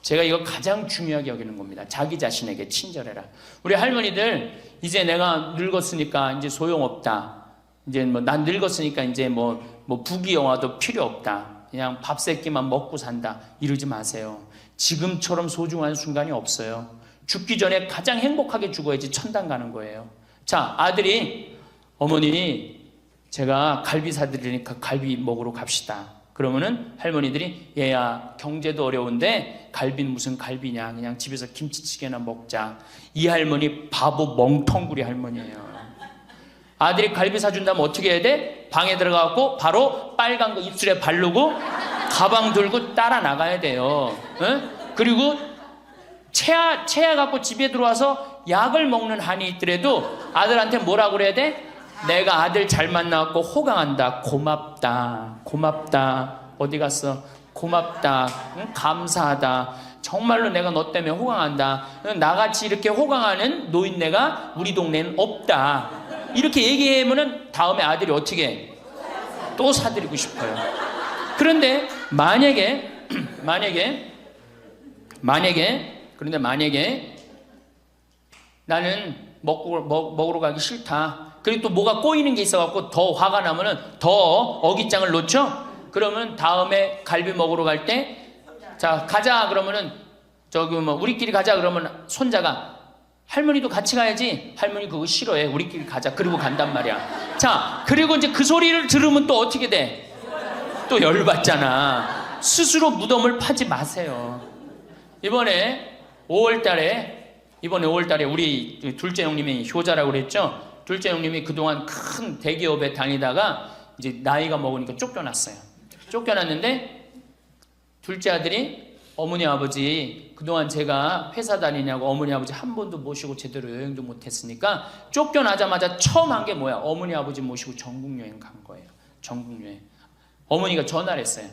제가 이거 가장 중요하게 여기는 겁니다. 자기 자신에게 친절해라. 우리 할머니들 이제 내가 늙었으니까 이제 소용없다. 이제 뭐 난 늙었으니까 이제 뭐 부귀영화도 필요 없다. 그냥 밥 세 끼만 먹고 산다. 이러지 마세요. 지금처럼 소중한 순간이 없어요. 죽기 전에 가장 행복하게 죽어야지 천당 가는 거예요. 자, 아들이 어머니 제가 갈비 사드리니까 갈비 먹으러 갑시다. 그러면은 할머니들이 얘야 경제도 어려운데 갈비는 무슨 갈비냐, 그냥 집에서 김치찌개나 먹자. 이 할머니 바보 멍텅구리 할머니예요. 아들이 갈비 사준다면 어떻게 해야 돼? 방에 들어가고 바로 빨간 거 입술에 바르고 가방 들고 따라 나가야 돼요. 응? 그리고 체하 갖고 집에 들어와서 약을 먹는 한이 있더라도 아들한테 뭐라고 그래야 돼? 내가 아들 잘 만나갖고 호강한다. 고맙다. 고맙다. 어디 갔어? 고맙다. 응? 감사하다. 정말로 내가 너 때문에 호강한다. 나같이 이렇게 호강하는 노인네가 우리 동네는 없다. 이렇게 얘기하면은 다음에 아들이 어떻게 해? 또 사드리고 싶어요. 그런데 만약에 나는 먹으러 가기 싫다. 그리고 또 뭐가 꼬이는 게 있어갖고 더 화가 나면은 더 어깃장을 놓죠? 그러면 다음에 갈비 먹으러 갈 때, 자, 가자. 그러면은, 우리끼리 가자. 그러면 손자가, 할머니도 같이 가야지. 할머니 그거 싫어해. 우리끼리 가자. 그리고 간단 말이야. 자, 그리고 이제 그 소리를 들으면 또 어떻게 돼? 또 열받잖아. 스스로 무덤을 파지 마세요. 이번에 5월 달에 우리 둘째 형님이 효자라고 그랬죠? 둘째 형님이 그동안 큰 대기업에 다니다가 이제 나이가 먹으니까 쫓겨났어요. 쫓겨났는데 둘째 아들이 어머니 아버지 그동안 제가 회사 다니냐고 어머니 아버지 한 번도 모시고 제대로 여행도 못했으니까 쫓겨나자마자 처음 한 게 뭐야? 어머니 아버지 모시고 전국 여행 간 거예요. 전국 여행. 어머니가 전화를 했어요.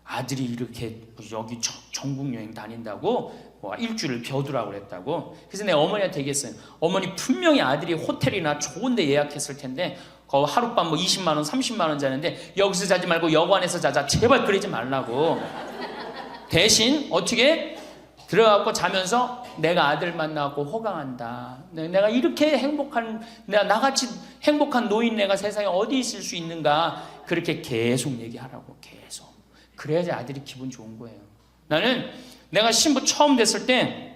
아들이 이렇게 여기 전국 여행 다닌다고 일주일을 벼두라고 그랬다고. 그래서 내가 어머니한테 얘기했어요. 어머니 분명히 아들이 호텔이나 좋은 데 예약했을 텐데 하룻밤 20만 원 30만 원 자는데 여기서 자지 말고 여관에서 자자. 제발 그러지 말라고. 대신 어떻게 들어가고 자면서 내가 아들 만나고 호강한다. 내가 이렇게 나같이 행복한 노인네가 세상에 어디 있을 수 있는가. 그렇게 계속 얘기하라고. 계속. 그래야지 아들이 기분 좋은 거예요. 나는 내가 신부 처음 됐을 때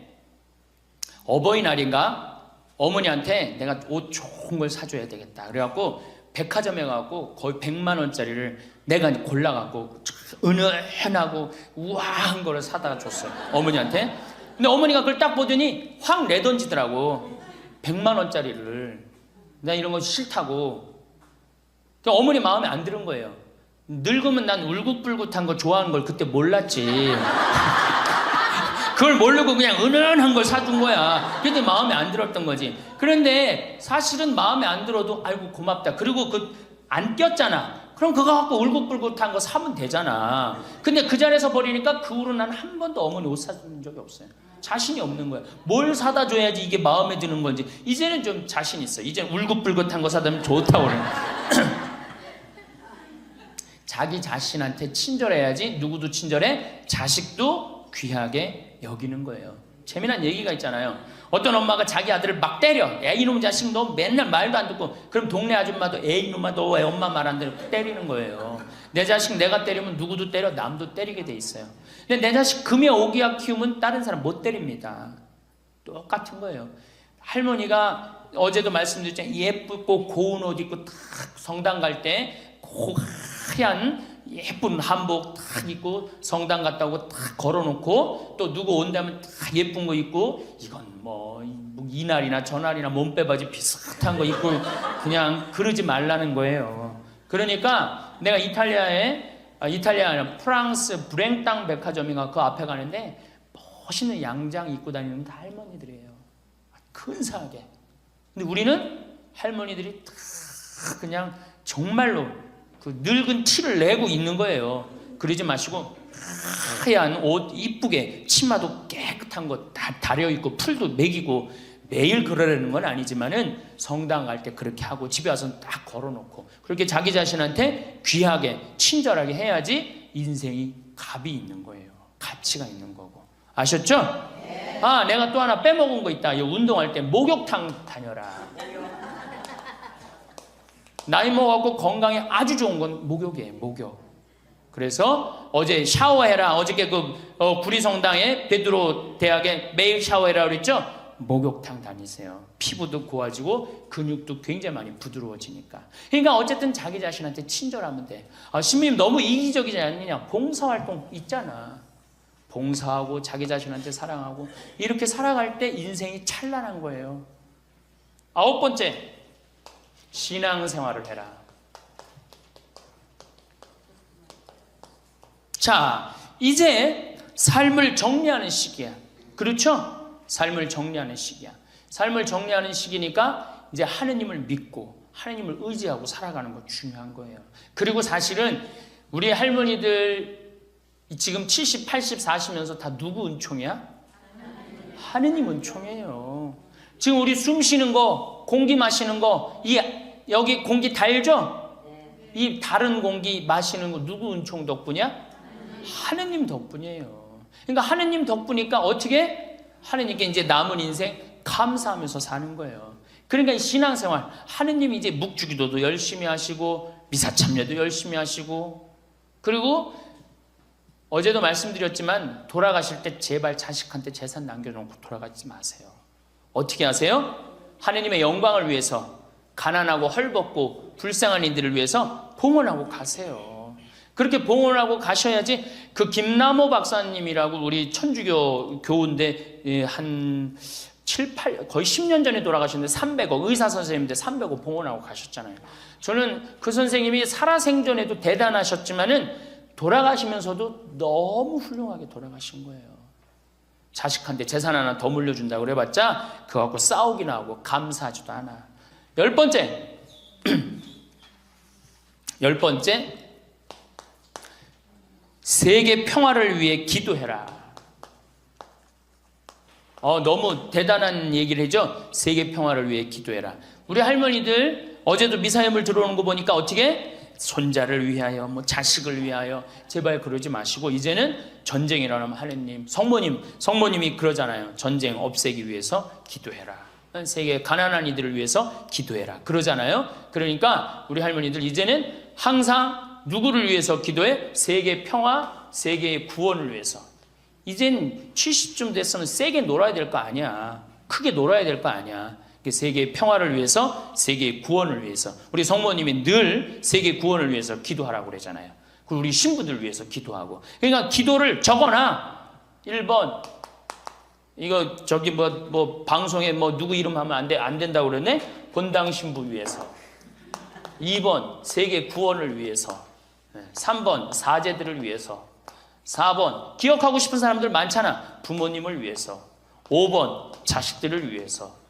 어버이날인가 어머니한테 내가 옷 좋은 걸 사줘야 되겠다. 그래갖고 백화점에 가고 거의 100만 원짜리를 내가 골라갖고 은은하고 우아한 거를 사다가 줬어요. 어머니한테. 근데 어머니가 그걸 딱 보더니 확 내던지더라고. 100만 원짜리를. 나 이런 거 싫다고. 그러니까 어머니 마음에 안 드는 거예요. 늙으면 난 울긋불긋한 거 좋아하는 걸 그때 몰랐지. 그걸 모르고 그냥 은은한 걸 사준 거야. 근데 마음에 안 들었던 거지. 그런데 사실은 마음에 안 들어도 아이고 고맙다. 그리고 안 꼈잖아. 그럼 그거 갖고 울긋불긋한 거 사면 되잖아. 근데 그 자리에서 버리니까 그 후로 난 한 번도 어머니 옷 사준 적이 없어요. 자신이 없는 거야. 뭘 사다 줘야지 이게 마음에 드는 건지. 이제는 좀 자신 있어. 이제 울긋불긋한 거 사다 주면 좋다고 그래. 자기 자신한테 친절해야지. 누구도 친절해? 자식도 귀하게 여기는 거예요. 재미난 얘기가 있잖아요. 어떤 엄마가 자기 아들을 막 때려. 야 이놈 자식 너 맨날 말도 안 듣고. 그럼 동네 아줌마도 에이 이놈아 너 왜 엄마 말 안 들어? 때리는 거예요. 내 자식 내가 때리면 누구도 때려. 남도 때리게 돼 있어요. 근데 내 자식 금에 오기야 키우면 다른 사람 못 때립니다. 똑같은 거예요. 할머니가 어제도 말씀드렸잖아요. 예쁘고 고운 옷 입고 탁 성당 갈 때 하얀 예쁜 한복 탁 입고 성당 갔다 오고 탁 걸어놓고 또 누구 온다면 탁 예쁜 거 입고 이건 뭐 이날이나 저날이나 몸빼바지 비슷한 거 입고 그냥 그러지 말라는 거예요. 그러니까 내가 이탈리아 아니라 프랑스 브랭땅 백화점인가 그 앞에 가는데 멋있는 양장 입고 다니는 다 할머니들이에요. 근사하게. 근데 우리는 할머니들이 다 그냥 정말로 그 늙은 티를 내고 있는 거예요. 그러지 마시고 하얀 옷 이쁘게 치마도 깨끗한 거 다 다려입고 풀도 먹이고 매일 그러려는 건 아니지만은 성당 갈 때 그렇게 하고 집에 와서 딱 걸어놓고 그렇게 자기 자신한테 귀하게 친절하게 해야지 인생이 값이 있는 거예요. 가치가 있는 거고. 아셨죠? 아, 내가 또 하나 빼먹은 거 있다. 운동할 때 목욕탕 다녀라. 나이 먹어갖고 건강에 아주 좋은 건 목욕이에요. 목욕. 그래서 어제 샤워해라. 어저께 구리성당에 베드로 대학에 매일 샤워해라 그랬죠? 목욕탕 다니세요. 피부도 고와지고 근육도 굉장히 많이 부드러워지니까. 그러니까 어쨌든 자기 자신한테 친절하면 돼. 신부님 너무 이기적이지 않느냐. 봉사활동 있잖아. 봉사하고 자기 자신한테 사랑하고 이렇게 살아갈 때 인생이 찬란한 거예요. 9번째, 신앙생활을 해라. 자, 이제 삶을 정리하는 시기야. 그렇죠? 삶을 정리하는 시기야. 삶을 정리하는 시기니까 이제 하느님을 믿고 하느님을 의지하고 살아가는 거 중요한 거예요. 그리고 사실은 우리 할머니들 지금 70, 80, 40면서 다 누구 은총이야? 하느님 은총이에요. 지금 우리 숨 쉬는 거, 공기 마시는 거, 여기 공기 달죠? 이 다른 공기 마시는 거 누구 은총 덕분이야? 하느님 덕분이에요. 그러니까 하느님 덕분이니까 어떻게? 하느님께 이제 남은 인생 감사하면서 사는 거예요. 그러니까 이 신앙생활, 하느님이 이제 묵주기도도 열심히 하시고 미사 참여도 열심히 하시고, 그리고 어제도 말씀드렸지만 돌아가실 때 제발 자식한테 재산 남겨놓고 돌아가지 마세요. 어떻게 하세요? 하느님의 영광을 위해서 가난하고 헐벗고 불쌍한 이들을 위해서 봉헌하고 가세요. 그렇게 봉헌하고 가셔야지. 그 김남호 박사님이라고 우리 천주교 교우인데 한 7, 8, 거의 10년 전에 돌아가셨는데 300억, 의사 선생님인데 300억 봉헌하고 가셨잖아요. 저는 그 선생님이 살아생전에도 대단하셨지만은 돌아가시면서도 너무 훌륭하게 돌아가신 거예요. 자식한테 재산 하나 더 물려준다고 그래봤자 그거 갖고 싸우기나 하고 감사하지도 않아. 10번째, 10번째, 세계 평화를 위해 기도해라. 너무 대단한 얘기를 해죠. 세계 평화를 위해 기도해라. 우리 할머니들 어제도 미사염을 들어오는 거 보니까 어떻게? 손자를 위하여, 자식을 위하여. 제발 그러지 마시고 이제는 전쟁이라면 하느님, 성모님이 그러잖아요. 전쟁 없애기 위해서 기도해라. 세계 가난한 이들을 위해서 기도해라. 그러잖아요. 그러니까 우리 할머니들 이제는 항상 누구를 위해서 기도해? 세계 평화, 세계의 구원을 위해서. 이젠 70쯤 됐으면 세게 놀아야 될 거 아니야. 크게 놀아야 될 거 아니야. 세계의 평화를 위해서, 세계의 구원을 위해서. 우리 성모님이 늘 세계 구원을 위해서 기도하라고 그러잖아요. 그리고 우리 신부들 위해서 기도하고. 그러니까 기도를 적어놔. 1번, 이거 방송에 누구 이름 하면 안 된다고 그러네? 본당 신부 위해서. 2번, 세계 구원을 위해서. 3번, 사제들을 위해서. 4번, 기억하고 싶은 사람들 많잖아. 부모님을 위해서. 5번, 자식들을 위해서.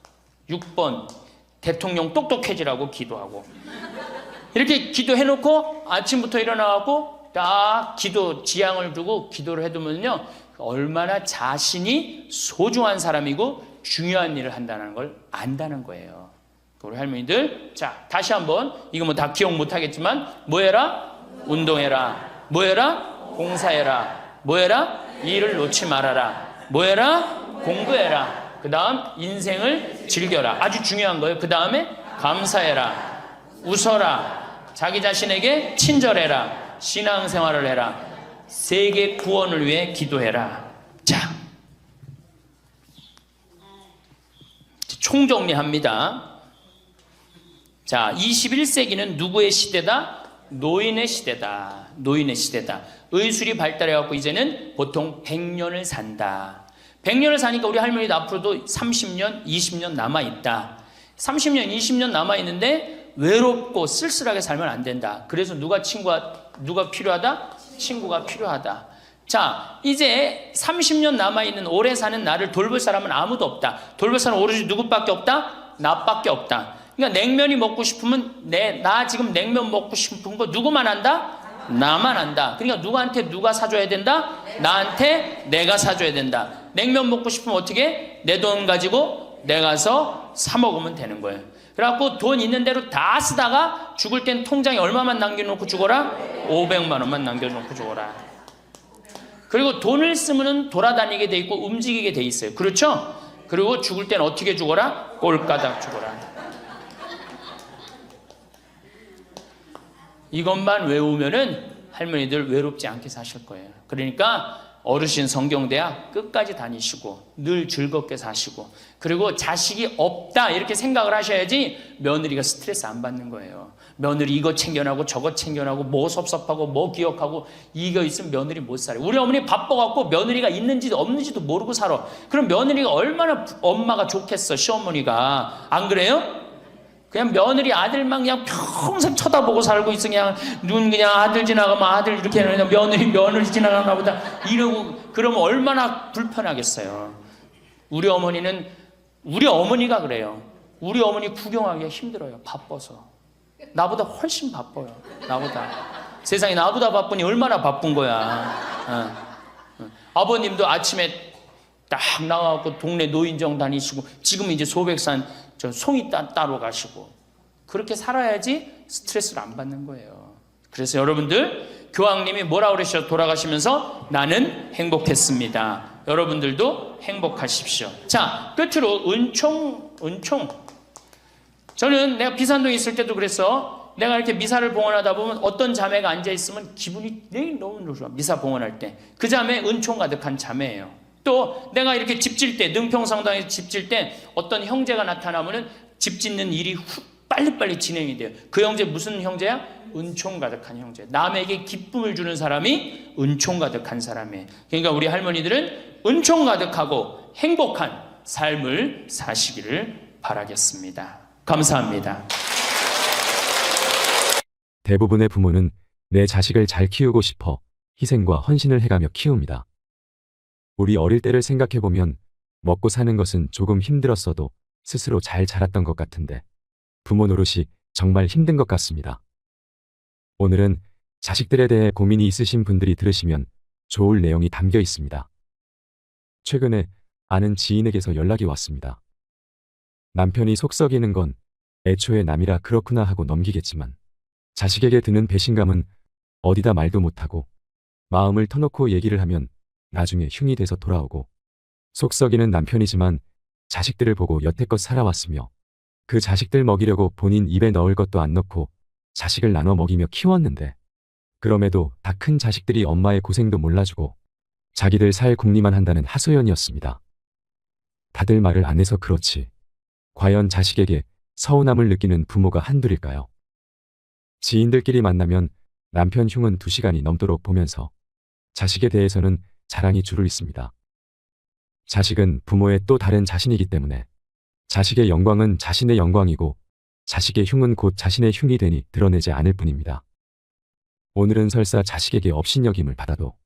6번, 대통령 똑똑해지라고 기도하고. 이렇게 기도해놓고 아침부터 일어나고 딱 기도 지향을 두고 기도를 해두면요, 얼마나 자신이 소중한 사람이고 중요한 일을 한다는 걸 안다는 거예요. 우리 할머니들, 자, 다시 한번, 이거 다 기억 못하겠지만, 뭐 해라? 운동해라. 뭐 해라? 봉사해라. 뭐 해라? 일을 놓지 말아라. 뭐 해라? 공부해라. 그 다음 인생을 즐겨라. 아주 중요한 거예요. 그 다음에 감사해라. 웃어라. 자기 자신에게 친절해라. 신앙생활을 해라. 세계 구원을 위해 기도해라. 자, 총정리합니다. 자, 21세기는 누구의 시대다? 노인의 시대다. 노인의 시대다. 의술이 발달해갖고 이제는 보통 100년을 산다. 100년을 사니까 우리 할머니도 앞으로도 30년, 20년 남아있다. 30년, 20년 남아있는데 외롭고 쓸쓸하게 살면 안 된다. 그래서 누가 필요하다? 친구가 필요하다. 자, 이제 30년 남아있는 오래 사는 나를 돌볼 사람은 아무도 없다. 돌볼 사람은 오로지 누구밖에 없다? 나밖에 없다. 그러니까 냉면이 먹고 싶으면 나 지금 냉면 먹고 싶은 거 누구만 한다? 나만 한다. 그러니까 누구한테 누가 사줘야 된다? 나한테 내가 사줘야 된다. 냉면 먹고 싶으면 어떻게? 내 돈 가지고 내가 가서 사 먹으면 되는 거예요. 그래갖고 돈 있는 대로 다 쓰다가 죽을 땐 통장에 얼마만 남겨놓고 죽어라? 500만 원만 남겨놓고 죽어라. 그리고 돈을 쓰면 돌아다니게 돼 있고 움직이게 돼 있어요. 그렇죠? 그리고 죽을 땐 어떻게 죽어라? 꼴까닥 죽어라. 이것만 외우면은 할머니들 외롭지 않게 사실 거예요. 그러니까 어르신 성경대학 끝까지 다니시고 늘 즐겁게 사시고 그리고 자식이 없다 이렇게 생각을 하셔야지 며느리가 스트레스 안 받는 거예요. 며느리 이거 챙겨나고 저거 챙겨나고 뭐 섭섭하고 뭐 기억하고 이거 있으면 며느리 못 살아요. 우리 어머니 바빠갖고 며느리가 있는지도 없는지도 모르고 살아. 그럼 며느리가 얼마나 엄마가 좋겠어, 시어머니가. 안 그래요? 그냥 며느리 아들만 그냥 평생 쳐다보고 살고 있어. 그냥 눈 그냥 아들 지나가면 아들 이렇게 하는 며느리 지나가나 보다 이러고 그러면 얼마나 불편하겠어요. 우리 어머니가 그래요. 우리 어머니 구경하기가 힘들어요. 바빠서. 나보다 훨씬 바빠요. 나보다. 세상에 나보다 바쁘니 얼마나 바쁜 거야. 아버님도 아침에 딱 나가고 동네 노인정 다니시고 지금 이제 소백산 저 송이 따러 가시고 그렇게 살아야지 스트레스를 안 받는 거예요. 그래서 여러분들 교황님이 뭐라 그러셔 돌아가시면서 나는 행복했습니다. 여러분들도 행복하십시오. 자, 끝으로 은총. 저는 내가 비산동에 있을 때도 그래서 내가 이렇게 미사를 봉헌하다 보면 어떤 자매가 앉아있으면 기분이 너무 좋아. 미사 봉헌할 때. 그 자매 은총 가득한 자매예요. 또 내가 이렇게 집 질 때 능평성당에서 집 질 때 어떤 형제가 나타나면은 집 짓는 일이 빨리빨리 진행이 돼요. 그 형제 무슨 형제야? 은총 가득한 형제. 남에게 기쁨을 주는 사람이 은총 가득한 사람이에요. 그러니까 우리 할머니들은 은총 가득하고 행복한 삶을 사시기를 바라겠습니다. 감사합니다. 대부분의 부모는 내 자식을 잘 키우고 싶어 희생과 헌신을 해가며 키웁니다. 우리 어릴 때를 생각해보면 먹고 사는 것은 조금 힘들었어도 스스로 잘 자랐던 것 같은데 부모 노릇이 정말 힘든 것 같습니다. 오늘은 자식들에 대해 고민이 있으신 분들이 들으시면 좋을 내용이 담겨 있습니다. 최근에 아는 지인에게서 연락이 왔습니다. 남편이 속 썩이는 건 애초에 남이라 그렇구나 하고 넘기겠지만 자식에게 드는 배신감은 어디다 말도 못하고 마음을 터놓고 얘기를 하면 나중에 흉이 돼서 돌아오고 속 썩이는 남편이지만 자식들을 보고 여태껏 살아왔으며 그 자식들 먹이려고 본인 입에 넣을 것도 안 넣고 자식을 나눠 먹이며 키웠는데 그럼에도 다 큰 자식들이 엄마의 고생도 몰라주고 자기들 살 궁리만 한다는 하소연이었습니다. 다들 말을 안 해서 그렇지 과연 자식에게 서운함을 느끼는 부모가 한둘일까요? 지인들끼리 만나면 남편 흉은 2시간이 넘도록 보면서 자식에 대해서는 자랑이 줄을 잇습니다. 자식은 부모의 또 다른 자신이기 때문에 자식의 영광은 자신의 영광이고 자식의 흉은 곧 자신의 흉이 되니 드러내지 않을 뿐입니다. 오늘은 설사 자식에게 업신여김을 받아도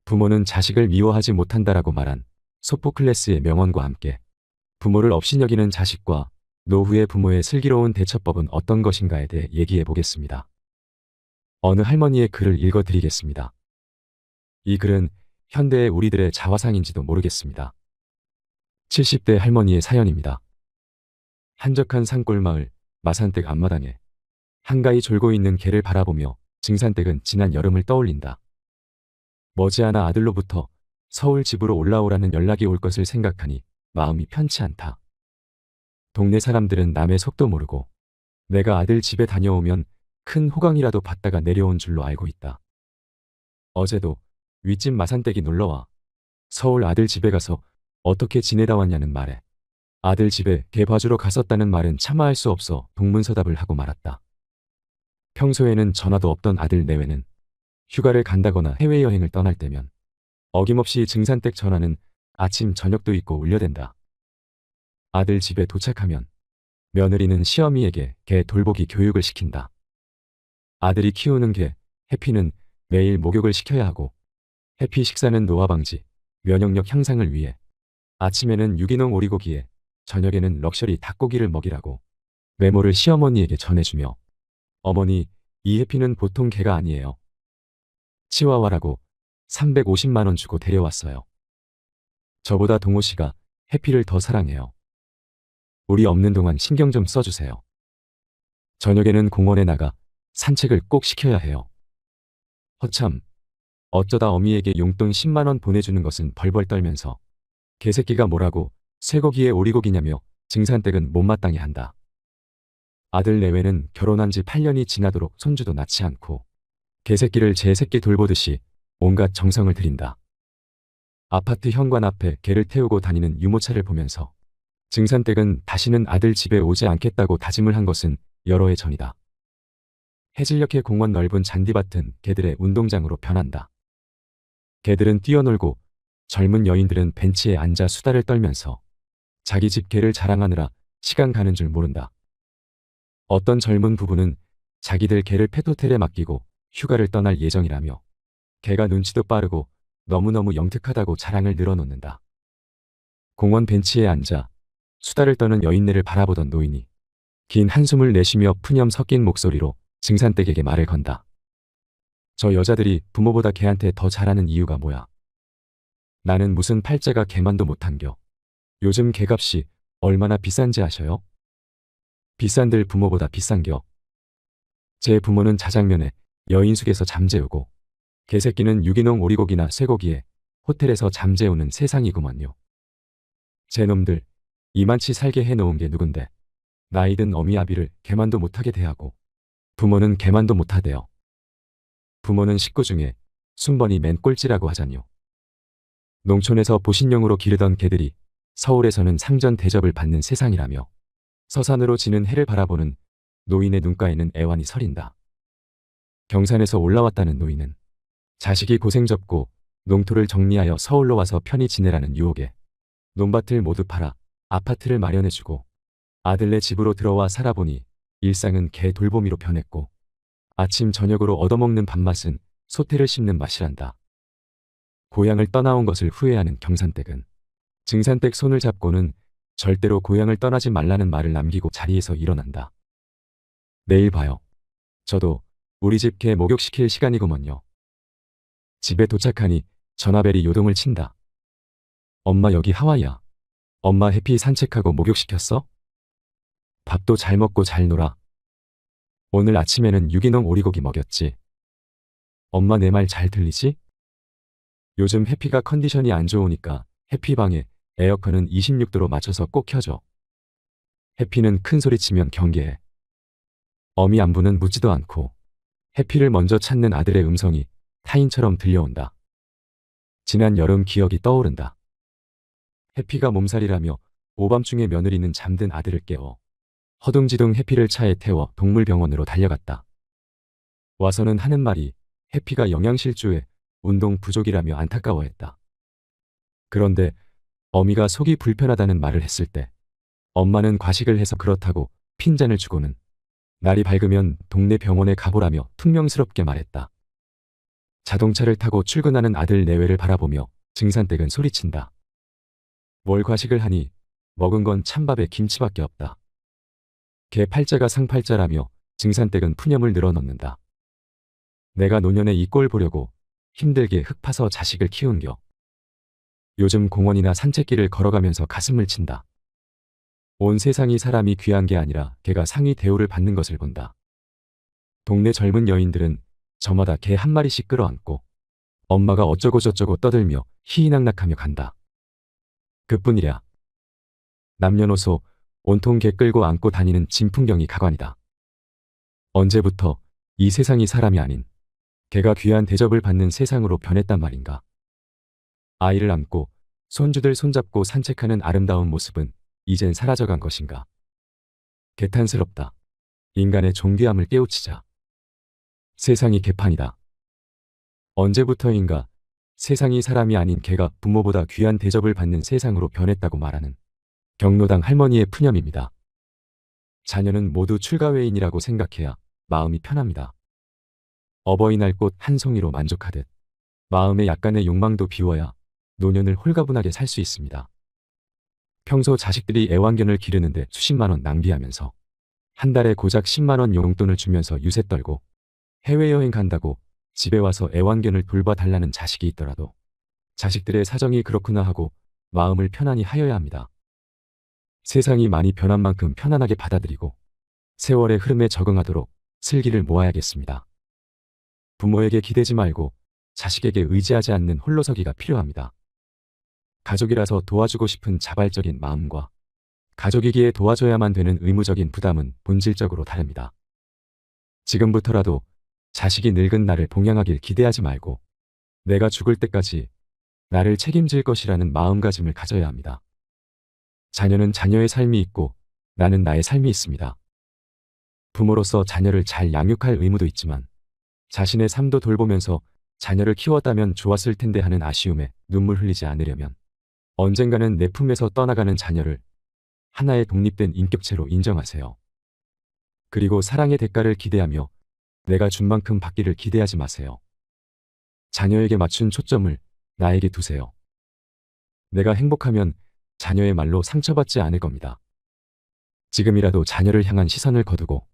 부모는 자식을 미워하지 못한다라고 말한 소포클레스의 명언과 함께 부모를 업신여기는 자식과 노후의 부모의 슬기로운 대처법은 어떤 것인가에 대해 얘기해 보겠습니다. 어느 할머니의 글을 읽어드리겠습니다. 이 글은 현대의 우리들의 자화상인지도 모르겠습니다. 70대 할머니의 사연입니다. 한적한 산골마을 마산댁 앞마당에 한가히 졸고 있는 개를 바라보며 증산댁은 지난 여름을 떠올린다. 머지않아 아들로부터 서울 집으로 올라오라는 연락이 올 것을 생각하니 마음이 편치 않다. 동네 사람들은 남의 속도 모르고 내가 아들 집에 다녀오면 큰 호강이라도 받다가 내려온 줄로 알고 있다. 어제도 윗집 마산댁이 놀러와 서울 아들 집에 가서 어떻게 지내다 왔냐는 말에 아들 집에 개 봐주러 갔었다는 말은 차마 할 수 없어 동문서답을 하고 말았다. 평소에는 전화도 없던 아들 내외는 휴가를 간다거나 해외여행을 떠날 때면 어김없이 증산댁 전화는 아침 저녁도 있고 울려댄다. 아들 집에 도착하면 며느리는 시어미에게 개 돌보기 교육을 시킨다. 아들이 키우는 개 해피는 매일 목욕을 시켜야 하고 해피 식사는 노화 방지, 면역력 향상을 위해 아침에는 유기농 오리고기에 저녁에는 럭셔리 닭고기를 먹이라고 메모를 시어머니에게 전해주며 어머니, 이 해피는 보통 개가 아니에요. 치와와라고 350만 원 주고 데려왔어요. 저보다 동호 씨가 해피를 더 사랑해요. 우리 없는 동안 신경 좀 써주세요. 저녁에는 공원에 나가 산책을 꼭 시켜야 해요. 허참, 어쩌다 어미에게 용돈 10만 원 보내주는 것은 벌벌 떨면서 개새끼가 뭐라고 쇠고기에 오리고기냐며 증산댁은 못마땅해 한다. 아들 내외는 결혼한 지 8년이 지나도록 손주도 낳지 않고 개새끼를 제 새끼 돌보듯이 온갖 정성을 들인다. 아파트 현관 앞에 개를 태우고 다니는 유모차를 보면서 증산댁은 다시는 아들 집에 오지 않겠다고 다짐을 한 것은 여러 해 전이다. 해질녘에 공원 넓은 잔디밭은 개들의 운동장으로 변한다. 개들은 뛰어놀고 젊은 여인들은 벤치에 앉아 수다를 떨면서 자기 집 개를 자랑하느라 시간 가는 줄 모른다. 어떤 젊은 부부는 자기들 개를 펫호텔에 맡기고 휴가를 떠날 예정이라며 개가 눈치도 빠르고 너무너무 영특하다고 자랑을 늘어놓는다. 공원 벤치에 앉아 수다를 떠는 여인네를 바라보던 노인이 긴 한숨을 내쉬며 푸념 섞인 목소리로 증산댁에게 말을 건다. 저 여자들이 부모보다 개한테 더 잘하는 이유가 뭐야? 나는 무슨 팔자가 개만도 못한겨. 요즘 개값이 얼마나 비싼지 아셔요? 비싼들 부모보다 비싼겨. 제 부모는 자장면에 여인숙에서 잠재우고 개새끼는 유기농 오리고기나 쇠고기에 호텔에서 잠재우는 세상이구먼요. 제 놈들 이만치 살게 해놓은 게 누군데 나이든 어미아비를 개만도 못하게 대하고 부모는 개만도 못하대요. 부모는 식구 중에 순번이 맨 꼴찌라고 하잖요. 농촌에서 보신용으로 기르던 개들이 서울에서는 상전 대접을 받는 세상이라며 서산으로 지는 해를 바라보는 노인의 눈가에는 애환이 서린다. 경산에서 올라왔다는 노인은 자식이 고생 접고 농토를 정리하여 서울로 와서 편히 지내라는 유혹에 논밭을 모두 팔아 아파트를 마련해주고 아들네 집으로 들어와 살아보니 일상은 개 돌보미로 변했고 아침 저녁으로 얻어먹는 밥맛은 소태를 씹는 맛이란다. 고향을 떠나온 것을 후회하는 경산댁은 증산댁 손을 잡고는 절대로 고향을 떠나지 말라는 말을 남기고 자리에서 일어난다. 내일 봐요. 저도 우리 집 개 목욕시킬 시간이구먼요. 집에 도착하니 전화벨이 요동을 친다. 엄마 여기 하와이야. 엄마 해피 산책하고 목욕시켰어? 밥도 잘 먹고 잘 놀아. 오늘 아침에는 유기농 오리고기 먹였지. 엄마 내 말 잘 들리지? 요즘 해피가 컨디션이 안 좋으니까 해피방에 에어컨은 26도로 맞춰서 꼭 켜줘. 해피는 큰 소리 치면 경계해. 어미 안부는 묻지도 않고 해피를 먼저 찾는 아들의 음성이 타인처럼 들려온다. 지난 여름 기억이 떠오른다. 해피가 몸살이라며 오밤중에 며느리는 잠든 아들을 깨워 허둥지둥 해피를 차에 태워 동물병원으로 달려갔다. 와서는 하는 말이 해피가 영양실조에 운동 부족이라며 안타까워했다. 그런데 어미가 속이 불편하다는 말을 했을 때 엄마는 과식을 해서 그렇다고 핀잔을 주고는 날이 밝으면 동네 병원에 가보라며 퉁명스럽게 말했다. 자동차를 타고 출근하는 아들 내외를 바라보며 증산댁은 소리친다. 뭘 과식을 하니 먹은 건 찬밥에 김치밖에 없다. 개 팔자가 상팔자라며 증산댁은 푸념을 늘어놓는다. 내가 노년에 이 꼴 보려고 힘들게 흙 파서 자식을 키운겨. 요즘 공원이나 산책길을 걸어가면서 가슴을 친다. 온 세상이 사람이 귀한 게 아니라 개가 상위 대우를 받는 것을 본다. 동네 젊은 여인들은 저마다 개 한 마리씩 끌어안고 엄마가 어쩌고 저쩌고 떠들며 희희낙낙하며 간다. 그뿐이랴. 남녀노소 온통 개 끌고 안고 다니는 진풍경이 가관이다. 언제부터 이 세상이 사람이 아닌 개가 귀한 대접을 받는 세상으로 변했단 말인가. 아이를 안고 손주들 손잡고 산책하는 아름다운 모습은 이젠 사라져간 것인가. 개탄스럽다. 인간의 존귀함을 깨우치자. 세상이 개판이다. 언제부터인가 세상이 사람이 아닌 개가 부모보다 귀한 대접을 받는 세상으로 변했다고 말하는 경로당 할머니의 푸념입니다. 자녀는 모두 출가회인이라고 생각해야 마음이 편합니다. 어버이날 꽃 한 송이로 만족하듯 마음의 약간의 욕망도 비워야 노년을 홀가분하게 살 수 있습니다. 평소 자식들이 애완견을 기르는데 수십만 원 낭비하면서 한 달에 고작 10만 원 용돈을 주면서 유세 떨고 해외여행 간다고 집에 와서 애완견을 돌봐달라는 자식이 있더라도 자식들의 사정이 그렇구나 하고 마음을 편안히 하여야 합니다. 세상이 많이 변한 만큼 편안하게 받아들이고 세월의 흐름에 적응하도록 슬기를 모아야겠습니다. 부모에게 기대지 말고 자식에게 의지하지 않는 홀로서기가 필요합니다. 가족이라서 도와주고 싶은 자발적인 마음과 가족이기에 도와줘야만 되는 의무적인 부담은 본질적으로 다릅니다. 지금부터라도 자식이 늙은 나를 봉양하길 기대하지 말고 내가 죽을 때까지 나를 책임질 것이라는 마음가짐을 가져야 합니다. 자녀는 자녀의 삶이 있고 나는 나의 삶이 있습니다. 부모로서 자녀를 잘 양육할 의무도 있지만 자신의 삶도 돌보면서 자녀를 키웠다면 좋았을 텐데 하는 아쉬움에 눈물 흘리지 않으려면 언젠가는 내 품에서 떠나가는 자녀를 하나의 독립된 인격체로 인정하세요. 그리고 사랑의 대가를 기대하며 내가 준 만큼 받기를 기대하지 마세요. 자녀에게 맞춘 초점을 나에게 두세요. 내가 행복하면 자녀의 말로 상처받지 않을 겁니다. 지금이라도 자녀를 향한 시선을 거두고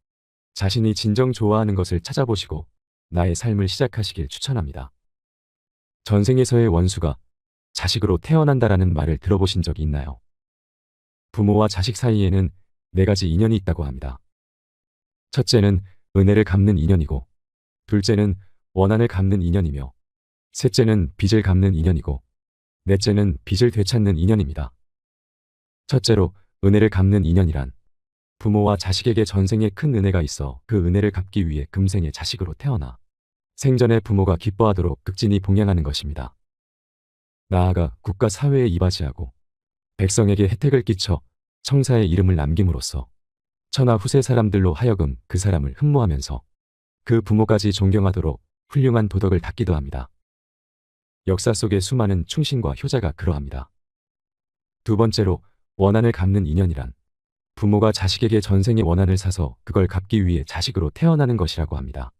자신이 진정 좋아하는 것을 찾아보시고 나의 삶을 시작하시길 추천합니다. 전생에서의 원수가 자식으로 태어난다라는 말을 들어보신 적이 있나요? 부모와 자식 사이에는 4가지 인연이 있다고 합니다. 첫째는 은혜를 갚는 인연이고, 둘째는 원한을 갚는 인연이며, 셋째는 빚을 갚는 인연이고, 넷째는 빚을 되찾는 인연입니다. 첫째로 은혜를 갚는 인연이란 부모와 자식에게 전생에 큰 은혜가 있어 그 은혜를 갚기 위해 금생의 자식으로 태어나 생전에 부모가 기뻐하도록 극진히 봉양하는 것입니다. 나아가 국가 사회에 이바지하고 백성에게 혜택을 끼쳐 청사의 이름을 남김으로써 천하 후세 사람들로 하여금 그 사람을 흠모하면서 그 부모까지 존경하도록 훌륭한 도덕을 닦기도 합니다. 역사 속의 수많은 충신과 효자가 그러합니다. 두 번째로 원한을 갚는 인연이란 부모가 자식에게 전생의 원한을 사서 그걸 갚기 위해 자식으로 태어나는 것이라고 합니다.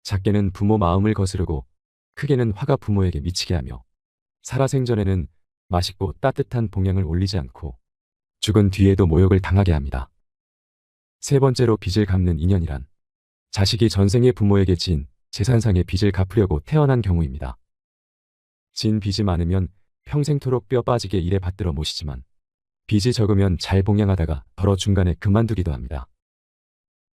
작게는 부모 마음을 거스르고 크게는 화가 부모에게 미치게 하며 살아생전에는 맛있고 따뜻한 봉양을 올리지 않고 죽은 뒤에도 모욕을 당하게 합니다. 세 번째로 빚을 갚는 인연이란 자식이 전생의 부모에게 진 재산상의 빚을 갚으려고 태어난 경우입니다. 진 빚이 많으면 평생토록 뼈 빠지게 일에 받들어 모시지만 빚이 적으면 잘 봉양하다가 덜어 중간에 그만두기도 합니다.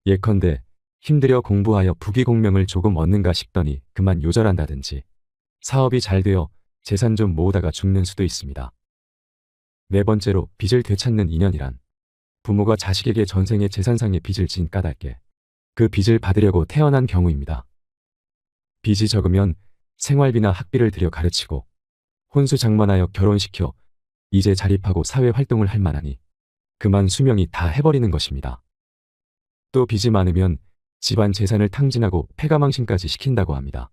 예컨대 힘들여 공부하여 부귀공명을 조금 얻는가 싶더니 그만 요절한다든지 사업이 잘 되어 재산 좀 모으다가 죽는 수도 있습니다. 네 번째로 빚을 되찾는 인연이란 부모가 자식에게 전생의 재산상의 빚을 진 까닭에 그 빚을 받으려고 태어난 경우입니다. 빚이 적으면 생활비나 학비를 들여 가르치고 혼수 장만하여 결혼시켜 이제 자립하고 사회활동을 할 만하니 그만 수명이 다 해버리는 것입니다. 또 빚이 많으면 집안 재산을 탕진하고 폐가망신까지 시킨다고 합니다.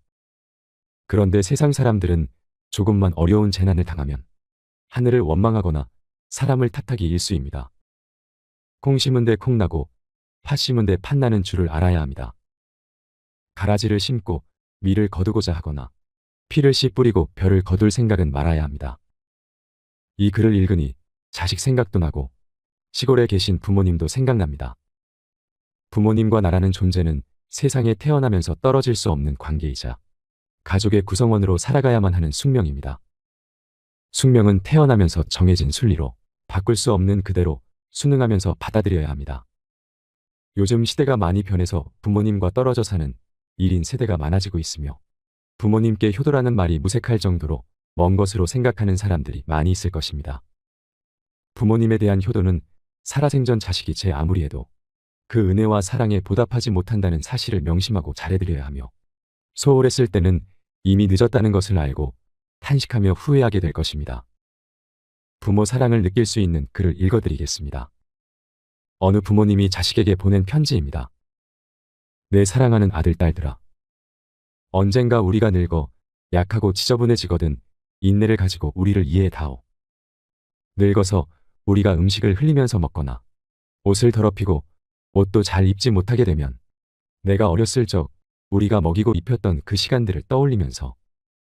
그런데 세상 사람들은 조금만 어려운 재난을 당하면 하늘을 원망하거나 사람을 탓하기 일쑤입니다. 콩 심은 데 콩 나고 팥 심은 데 팥 나는 줄을 알아야 합니다. 가라지를 심고 밀을 거두고자 하거나 피를 씨 뿌리고 벼를 거둘 생각은 말아야 합니다. 이 글을 읽으니 자식 생각도 나고 시골에 계신 부모님도 생각납니다. 부모님과 나라는 존재는 세상에 태어나면서 떨어질 수 없는 관계이자 가족의 구성원으로 살아가야만 하는 숙명입니다. 숙명은 태어나면서 정해진 순리로 바꿀 수 없는 그대로 순응하면서 받아들여야 합니다. 요즘 시대가 많이 변해서 부모님과 떨어져 사는 1인 세대가 많아지고 있으며 부모님께 효도라는 말이 무색할 정도로 먼 것으로 생각하는 사람들이 많이 있을 것입니다. 부모님에 대한 효도는 살아생전 자식이 제 아무리 해도 그 은혜와 사랑에 보답하지 못한다는 사실을 명심하고 잘해드려야 하며 소홀했을 때는 이미 늦었다는 것을 알고 탄식하며 후회하게 될 것입니다. 부모 사랑을 느낄 수 있는 글을 읽어드리겠습니다. 어느 부모님이 자식에게 보낸 편지입니다. 내 사랑하는 아들 딸들아. 언젠가 우리가 늙어 약하고 지저분해지거든 인내를 가지고 우리를 이해해다오. 늙어서 우리가 음식을 흘리면서 먹거나 옷을 더럽히고 옷도 잘 입지 못하게 되면 내가 어렸을 적 우리가 먹이고 입혔던 그 시간들을 떠올리면서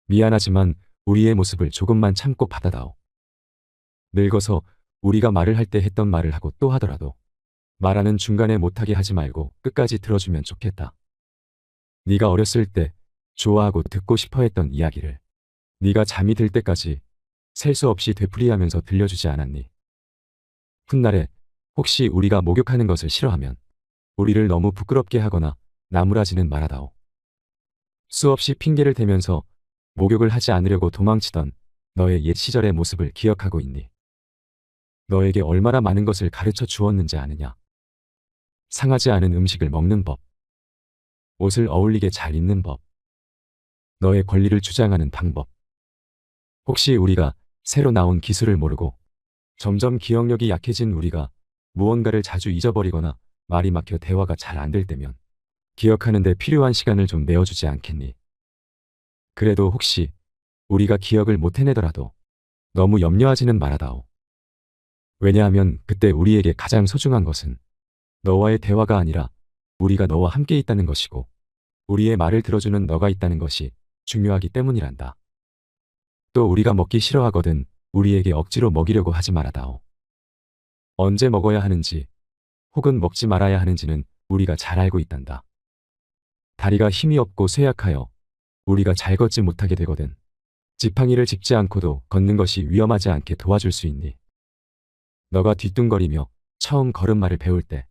미안하지만 우리의 모습을 조금만 참고 받아다오. 늙어서 우리가 말을 할 때 했던 말을 하고 또 하더라도 말하는 중간에 못하게 하지 말고 끝까지 들어주면 좋겠다. 네가 어렸을 때 좋아하고 듣고 싶어 했던 이야기를 네가 잠이 들 때까지 셀 수 없이 되풀이하면서 들려주지 않았니? 훗날에 혹시 우리가 목욕하는 것을 싫어하면 우리를 너무 부끄럽게 하거나 나무라지는 말아다오. 수없이 핑계를 대면서 목욕을 하지 않으려고 도망치던 너의 옛 시절의 모습을 기억하고 있니? 너에게 얼마나 많은 것을 가르쳐 주었는지 아느냐? 상하지 않은 음식을 먹는 법, 옷을 어울리게 잘 입는 법, 너의 권리를 주장하는 방법, 혹시 우리가 새로 나온 기술을 모르고 점점 기억력이 약해진 우리가 무언가를 자주 잊어버리거나 말이 막혀 대화가 잘 안 될 때면 기억하는 데 필요한 시간을 좀 내어주지 않겠니? 그래도 혹시 우리가 기억을 못 해내더라도 너무 염려하지는 말아다오. 왜냐하면 그때 우리에게 가장 소중한 것은 너와의 대화가 아니라 우리가 너와 함께 있다는 것이고 우리의 말을 들어주는 너가 있다는 것이 중요하기 때문이란다. 또 우리가 먹기 싫어하거든 우리에게 억지로 먹이려고 하지 말아다오. 언제 먹어야 하는지 혹은 먹지 말아야 하는지는 우리가 잘 알고 있단다. 다리가 힘이 없고 쇠약하여 우리가 잘 걷지 못하게 되거든 지팡이를 짚지 않고도 걷는 것이 위험하지 않게 도와줄 수 있니? 너가 뒤뚱거리며 처음 걸음마를 배울 때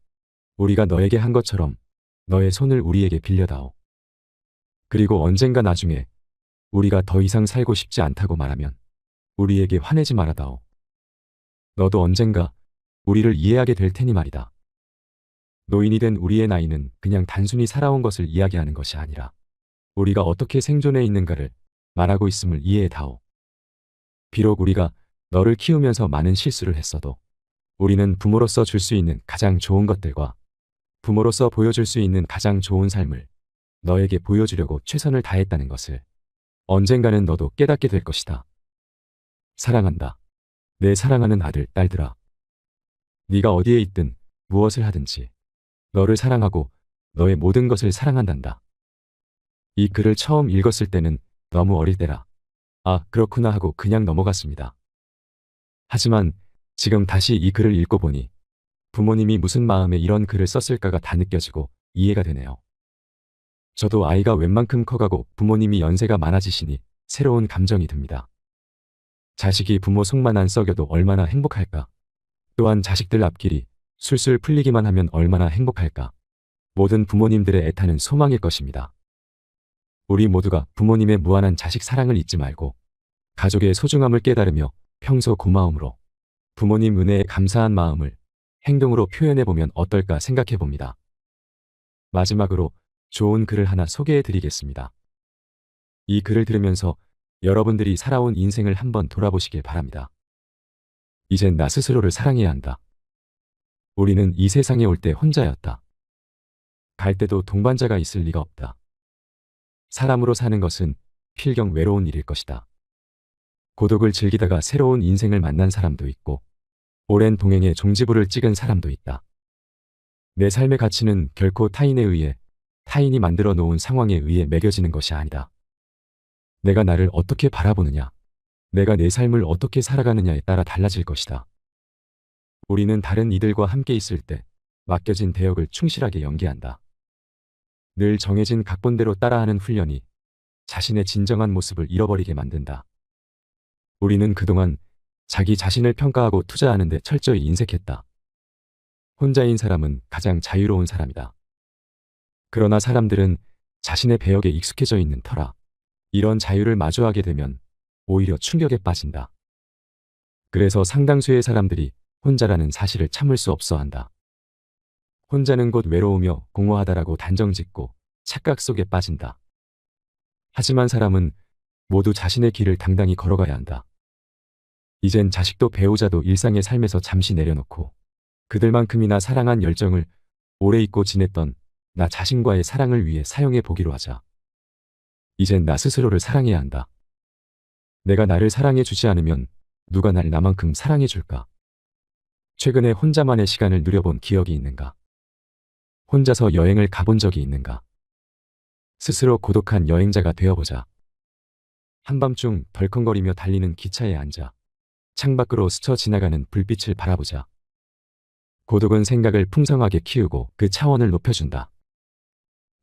우리가 너에게 한 것처럼 너의 손을 우리에게 빌려다오. 그리고 언젠가 나중에 우리가 더 이상 살고 싶지 않다고 말하면 우리에게 화내지 말아다오. 너도 언젠가 우리를 이해하게 될 테니 말이다. 노인이 된 우리의 나이는 그냥 단순히 살아온 것을 이야기하는 것이 아니라 우리가 어떻게 생존해 있는가를 말하고 있음을 이해해다오. 비록 우리가 너를 키우면서 많은 실수를 했어도 우리는 부모로서 줄 수 있는 가장 좋은 것들과 부모로서 보여줄 수 있는 가장 좋은 삶을 너에게 보여주려고 최선을 다했다는 것을 언젠가는 너도 깨닫게 될 것이다. 사랑한다. 내 사랑하는 아들, 딸들아. 네가 어디에 있든 무엇을 하든지 너를 사랑하고 너의 모든 것을 사랑한단다. 이 글을 처음 읽었을 때는 너무 어릴 때라 아, 그렇구나 하고 그냥 넘어갔습니다. 하지만 지금 다시 이 글을 읽고 보니 부모님이 무슨 마음에 이런 글을 썼을까가 다 느껴지고 이해가 되네요. 저도 아이가 웬만큼 커가고 부모님이 연세가 많아지시니 새로운 감정이 듭니다. 자식이 부모 속만 안 썩여도 얼마나 행복할까? 또한 자식들 앞길이 술술 풀리기만 하면 얼마나 행복할까? 모든 부모님들의 애타는 소망일 것입니다. 우리 모두가 부모님의 무한한 자식 사랑을 잊지 말고 가족의 소중함을 깨달으며 평소 고마움으로 부모님 은혜에 감사한 마음을 행동으로 표현해보면 어떨까 생각해봅니다. 마지막으로 좋은 글을 하나 소개해드리겠습니다. 이 글을 들으면서 여러분들이 살아온 인생을 한번 돌아보시길 바랍니다. 이젠 나 스스로를 사랑해야 한다. 우리는 이 세상에 올 때 혼자였다. 갈 때도 동반자가 있을 리가 없다. 사람으로 사는 것은 필경 외로운 일일 것이다. 고독을 즐기다가 새로운 인생을 만난 사람도 있고 오랜 동행에 종지부를 찍은 사람도 있다. 내 삶의 가치는 결코 타인에 의해 타인이 만들어 놓은 상황에 의해 매겨지는 것이 아니다. 내가 나를 어떻게 바라보느냐, 내가 내 삶을 어떻게 살아가느냐에 따라 달라질 것이다. 우리는 다른 이들과 함께 있을 때 맡겨진 대역을 충실하게 연기한다. 늘 정해진 각본대로 따라하는 훈련이 자신의 진정한 모습을 잃어버리게 만든다. 우리는 그동안 자기 자신을 평가하고 투자하는 데 철저히 인색했다. 혼자인 사람은 가장 자유로운 사람이다. 그러나 사람들은 자신의 배역에 익숙해져 있는 터라 이런 자유를 마주하게 되면 오히려 충격에 빠진다. 그래서 상당수의 사람들이 혼자라는 사실을 참을 수 없어 한다. 혼자는 곧 외로우며 공허하다라고 단정짓고 착각 속에 빠진다. 하지만 사람은 모두 자신의 길을 당당히 걸어가야 한다. 이젠 자식도 배우자도 일상의 삶에서 잠시 내려놓고 그들만큼이나 사랑한 열정을 오래 잊고 지냈던 나 자신과의 사랑을 위해 사용해 보기로 하자. 이젠 나 스스로를 사랑해야 한다. 내가 나를 사랑해 주지 않으면 누가 날 나만큼 사랑해 줄까? 최근에 혼자만의 시간을 누려본 기억이 있는가? 혼자서 여행을 가본 적이 있는가? 스스로 고독한 여행자가 되어보자. 한밤중 덜컹거리며 달리는 기차에 앉아 창밖으로 스쳐 지나가는 불빛을 바라보자. 고독은 생각을 풍성하게 키우고 그 차원을 높여준다.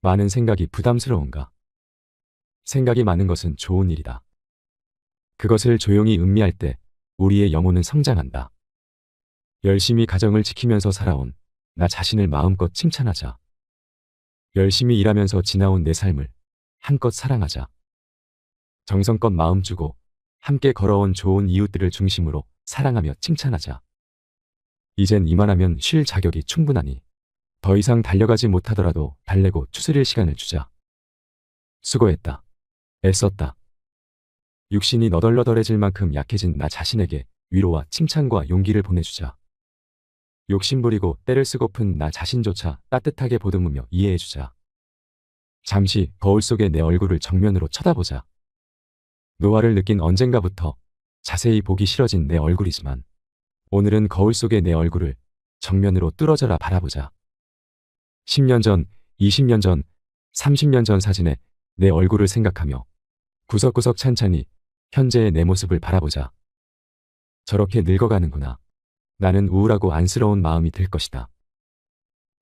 많은 생각이 부담스러운가? 생각이 많은 것은 좋은 일이다. 그것을 조용히 음미할 때 우리의 영혼은 성장한다. 열심히 가정을 지키면서 살아온 나 자신을 마음껏 칭찬하자. 열심히 일하면서 지나온 내 삶을 한껏 사랑하자. 정성껏 마음 주고 함께 걸어온 좋은 이웃들을 중심으로 사랑하며 칭찬하자. 이젠 이만하면 쉴 자격이 충분하니 더 이상 달려가지 못하더라도 달래고 추스릴 시간을 주자. 수고했다. 애썼다. 육신이 너덜너덜해질 만큼 약해진 나 자신에게 위로와 칭찬과 용기를 보내주자. 욕심부리고 때를 쓰고픈 나 자신조차 따뜻하게 보듬으며 이해해주자. 잠시 거울 속의 내 얼굴을 정면으로 쳐다보자. 노화를 느낀 언젠가부터 자세히 보기 싫어진 내 얼굴이지만 오늘은 거울 속의 내 얼굴을 정면으로 뚫어져라 바라보자. 10년 전, 20년 전, 30년 전 사진에 내 얼굴을 생각하며 구석구석 찬찬히 현재의 내 모습을 바라보자. 저렇게 늙어가는구나. 나는 우울하고 안쓰러운 마음이 들 것이다.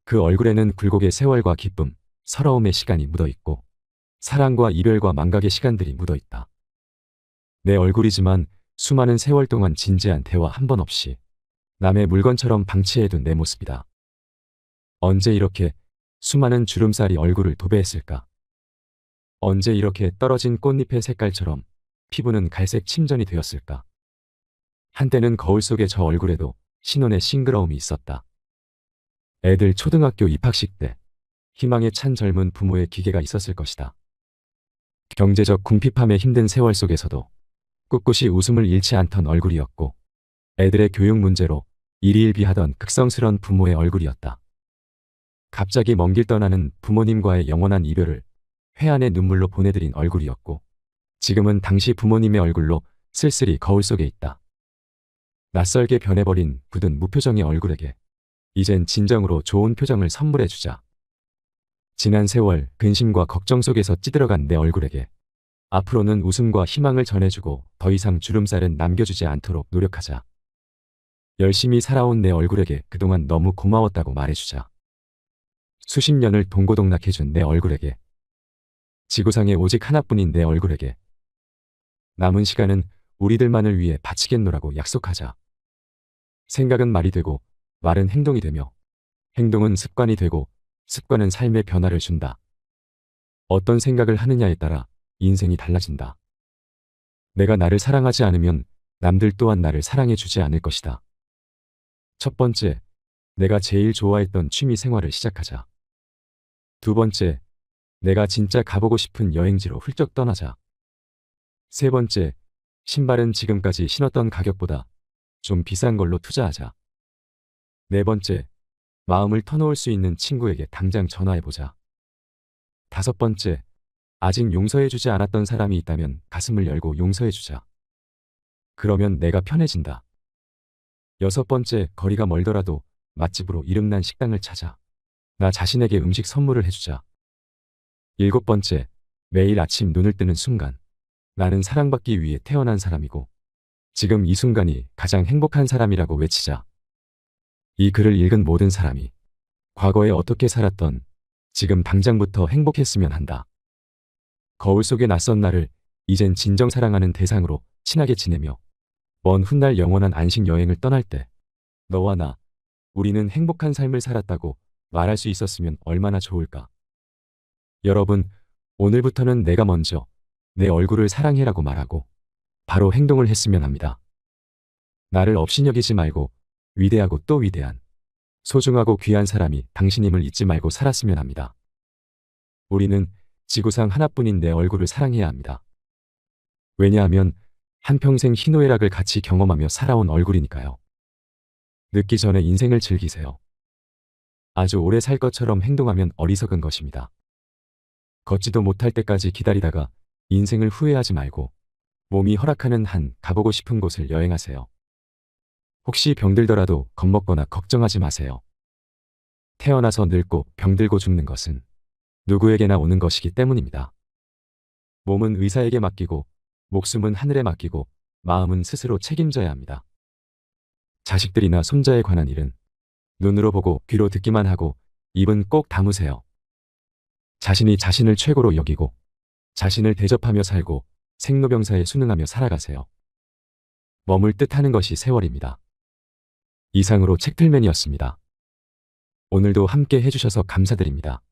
그 얼굴에는 굴곡의 세월과 기쁨, 서러움의 시간이 묻어있고 사랑과 이별과 망각의 시간들이 묻어있다. 내 얼굴이지만 수많은 세월 동안 진지한 대화 한 번 없이 남의 물건처럼 방치해둔 내 모습이다. 언제 이렇게 수많은 주름살이 얼굴을 도배했을까? 언제 이렇게 떨어진 꽃잎의 색깔처럼 피부는 갈색 침전이 되었을까? 한때는 거울 속의 저 얼굴에도 신혼의 싱그러움이 있었다. 애들 초등학교 입학식 때 희망에 찬 젊은 부모의 기계가 있었을 것이다. 경제적 궁핍함에 힘든 세월 속에서도 꿋꿋이 웃음을 잃지 않던 얼굴이었고 애들의 교육 문제로 일희일비하던 극성스런 부모의 얼굴이었다. 갑자기 먼 길 떠나는 부모님과의 영원한 이별을 회한의 눈물로 보내드린 얼굴이었고 지금은 당시 부모님의 얼굴로 쓸쓸히 거울 속에 있다. 낯설게 변해버린 굳은 무표정의 얼굴에게 이젠 진정으로 좋은 표정을 선물해주자. 지난 세월 근심과 걱정 속에서 찌들어간 내 얼굴에게 앞으로는 웃음과 희망을 전해주고 더 이상 주름살은 남겨주지 않도록 노력하자. 열심히 살아온 내 얼굴에게 그동안 너무 고마웠다고 말해주자. 수십 년을 동고동락해준 내 얼굴에게, 지구상에 오직 하나뿐인 내 얼굴에게 남은 시간은 우리들만을 위해 바치겠노라고 약속하자. 생각은 말이 되고 말은 행동이 되며 행동은 습관이 되고 습관은 삶의 변화를 준다. 어떤 생각을 하느냐에 따라 인생이 달라진다. 내가 나를 사랑하지 않으면 남들 또한 나를 사랑해 주지 않을 것이다. 첫 번째, 내가 제일 좋아했던 취미 생활을 시작하자. 두 번째, 내가 진짜 가보고 싶은 여행지로 훌쩍 떠나자. 세 번째, 신발은 지금까지 신었던 가격보다 좀 비싼 걸로 투자하자. 네 번째, 마음을 터놓을 수 있는 친구에게 당장 전화해보자. 다섯 번째, 아직 용서해주지 않았던 사람이 있다면 가슴을 열고 용서해주자. 그러면 내가 편해진다. 여섯 번째, 거리가 멀더라도 맛집으로 이름난 식당을 찾아 나 자신에게 음식 선물을 해주자. 일곱 번째, 매일 아침 눈을 뜨는 순간 나는 사랑받기 위해 태어난 사람이고 지금 이 순간이 가장 행복한 사람이라고 외치자. 이 글을 읽은 모든 사람이 과거에 어떻게 살았던 지금 당장부터 행복했으면 한다. 거울 속의 낯선 나를 이젠 진정 사랑하는 대상으로 친하게 지내며 먼 훗날 영원한 안식 여행을 떠날 때 너와 나, 우리는 행복한 삶을 살았다고 말할 수 있었으면 얼마나 좋을까. 여러분, 오늘부터는 내가 먼저 내 얼굴을 사랑해라고 말하고 바로 행동을 했으면 합니다. 나를 업신여기지 말고 위대하고 또 위대한 소중하고 귀한 사람이 당신임을 잊지 말고 살았으면 합니다. 우리는 지구상 하나뿐인 내 얼굴을 사랑해야 합니다. 왜냐하면 한평생 희노애락을 같이 경험하며 살아온 얼굴이니까요. 늙기 전에 인생을 즐기세요. 아주 오래 살 것처럼 행동하면 어리석은 것입니다. 걷지도 못할 때까지 기다리다가 인생을 후회하지 말고 몸이 허락하는 한 가보고 싶은 곳을 여행하세요. 혹시 병들더라도 겁먹거나 걱정하지 마세요. 태어나서 늙고 병들고 죽는 것은 누구에게나 오는 것이기 때문입니다. 몸은 의사에게 맡기고 목숨은 하늘에 맡기고 마음은 스스로 책임져야 합니다. 자식들이나 손자에 관한 일은 눈으로 보고 귀로 듣기만 하고 입은 꼭 다무세요. 자신이 자신을 최고로 여기고 자신을 대접하며 살고 생로병사에 순응하며 살아가세요. 머물 듯 하는 것이 세월입니다. 이상으로 책틀맨이었습니다. 오늘도 함께 해주셔서 감사드립니다.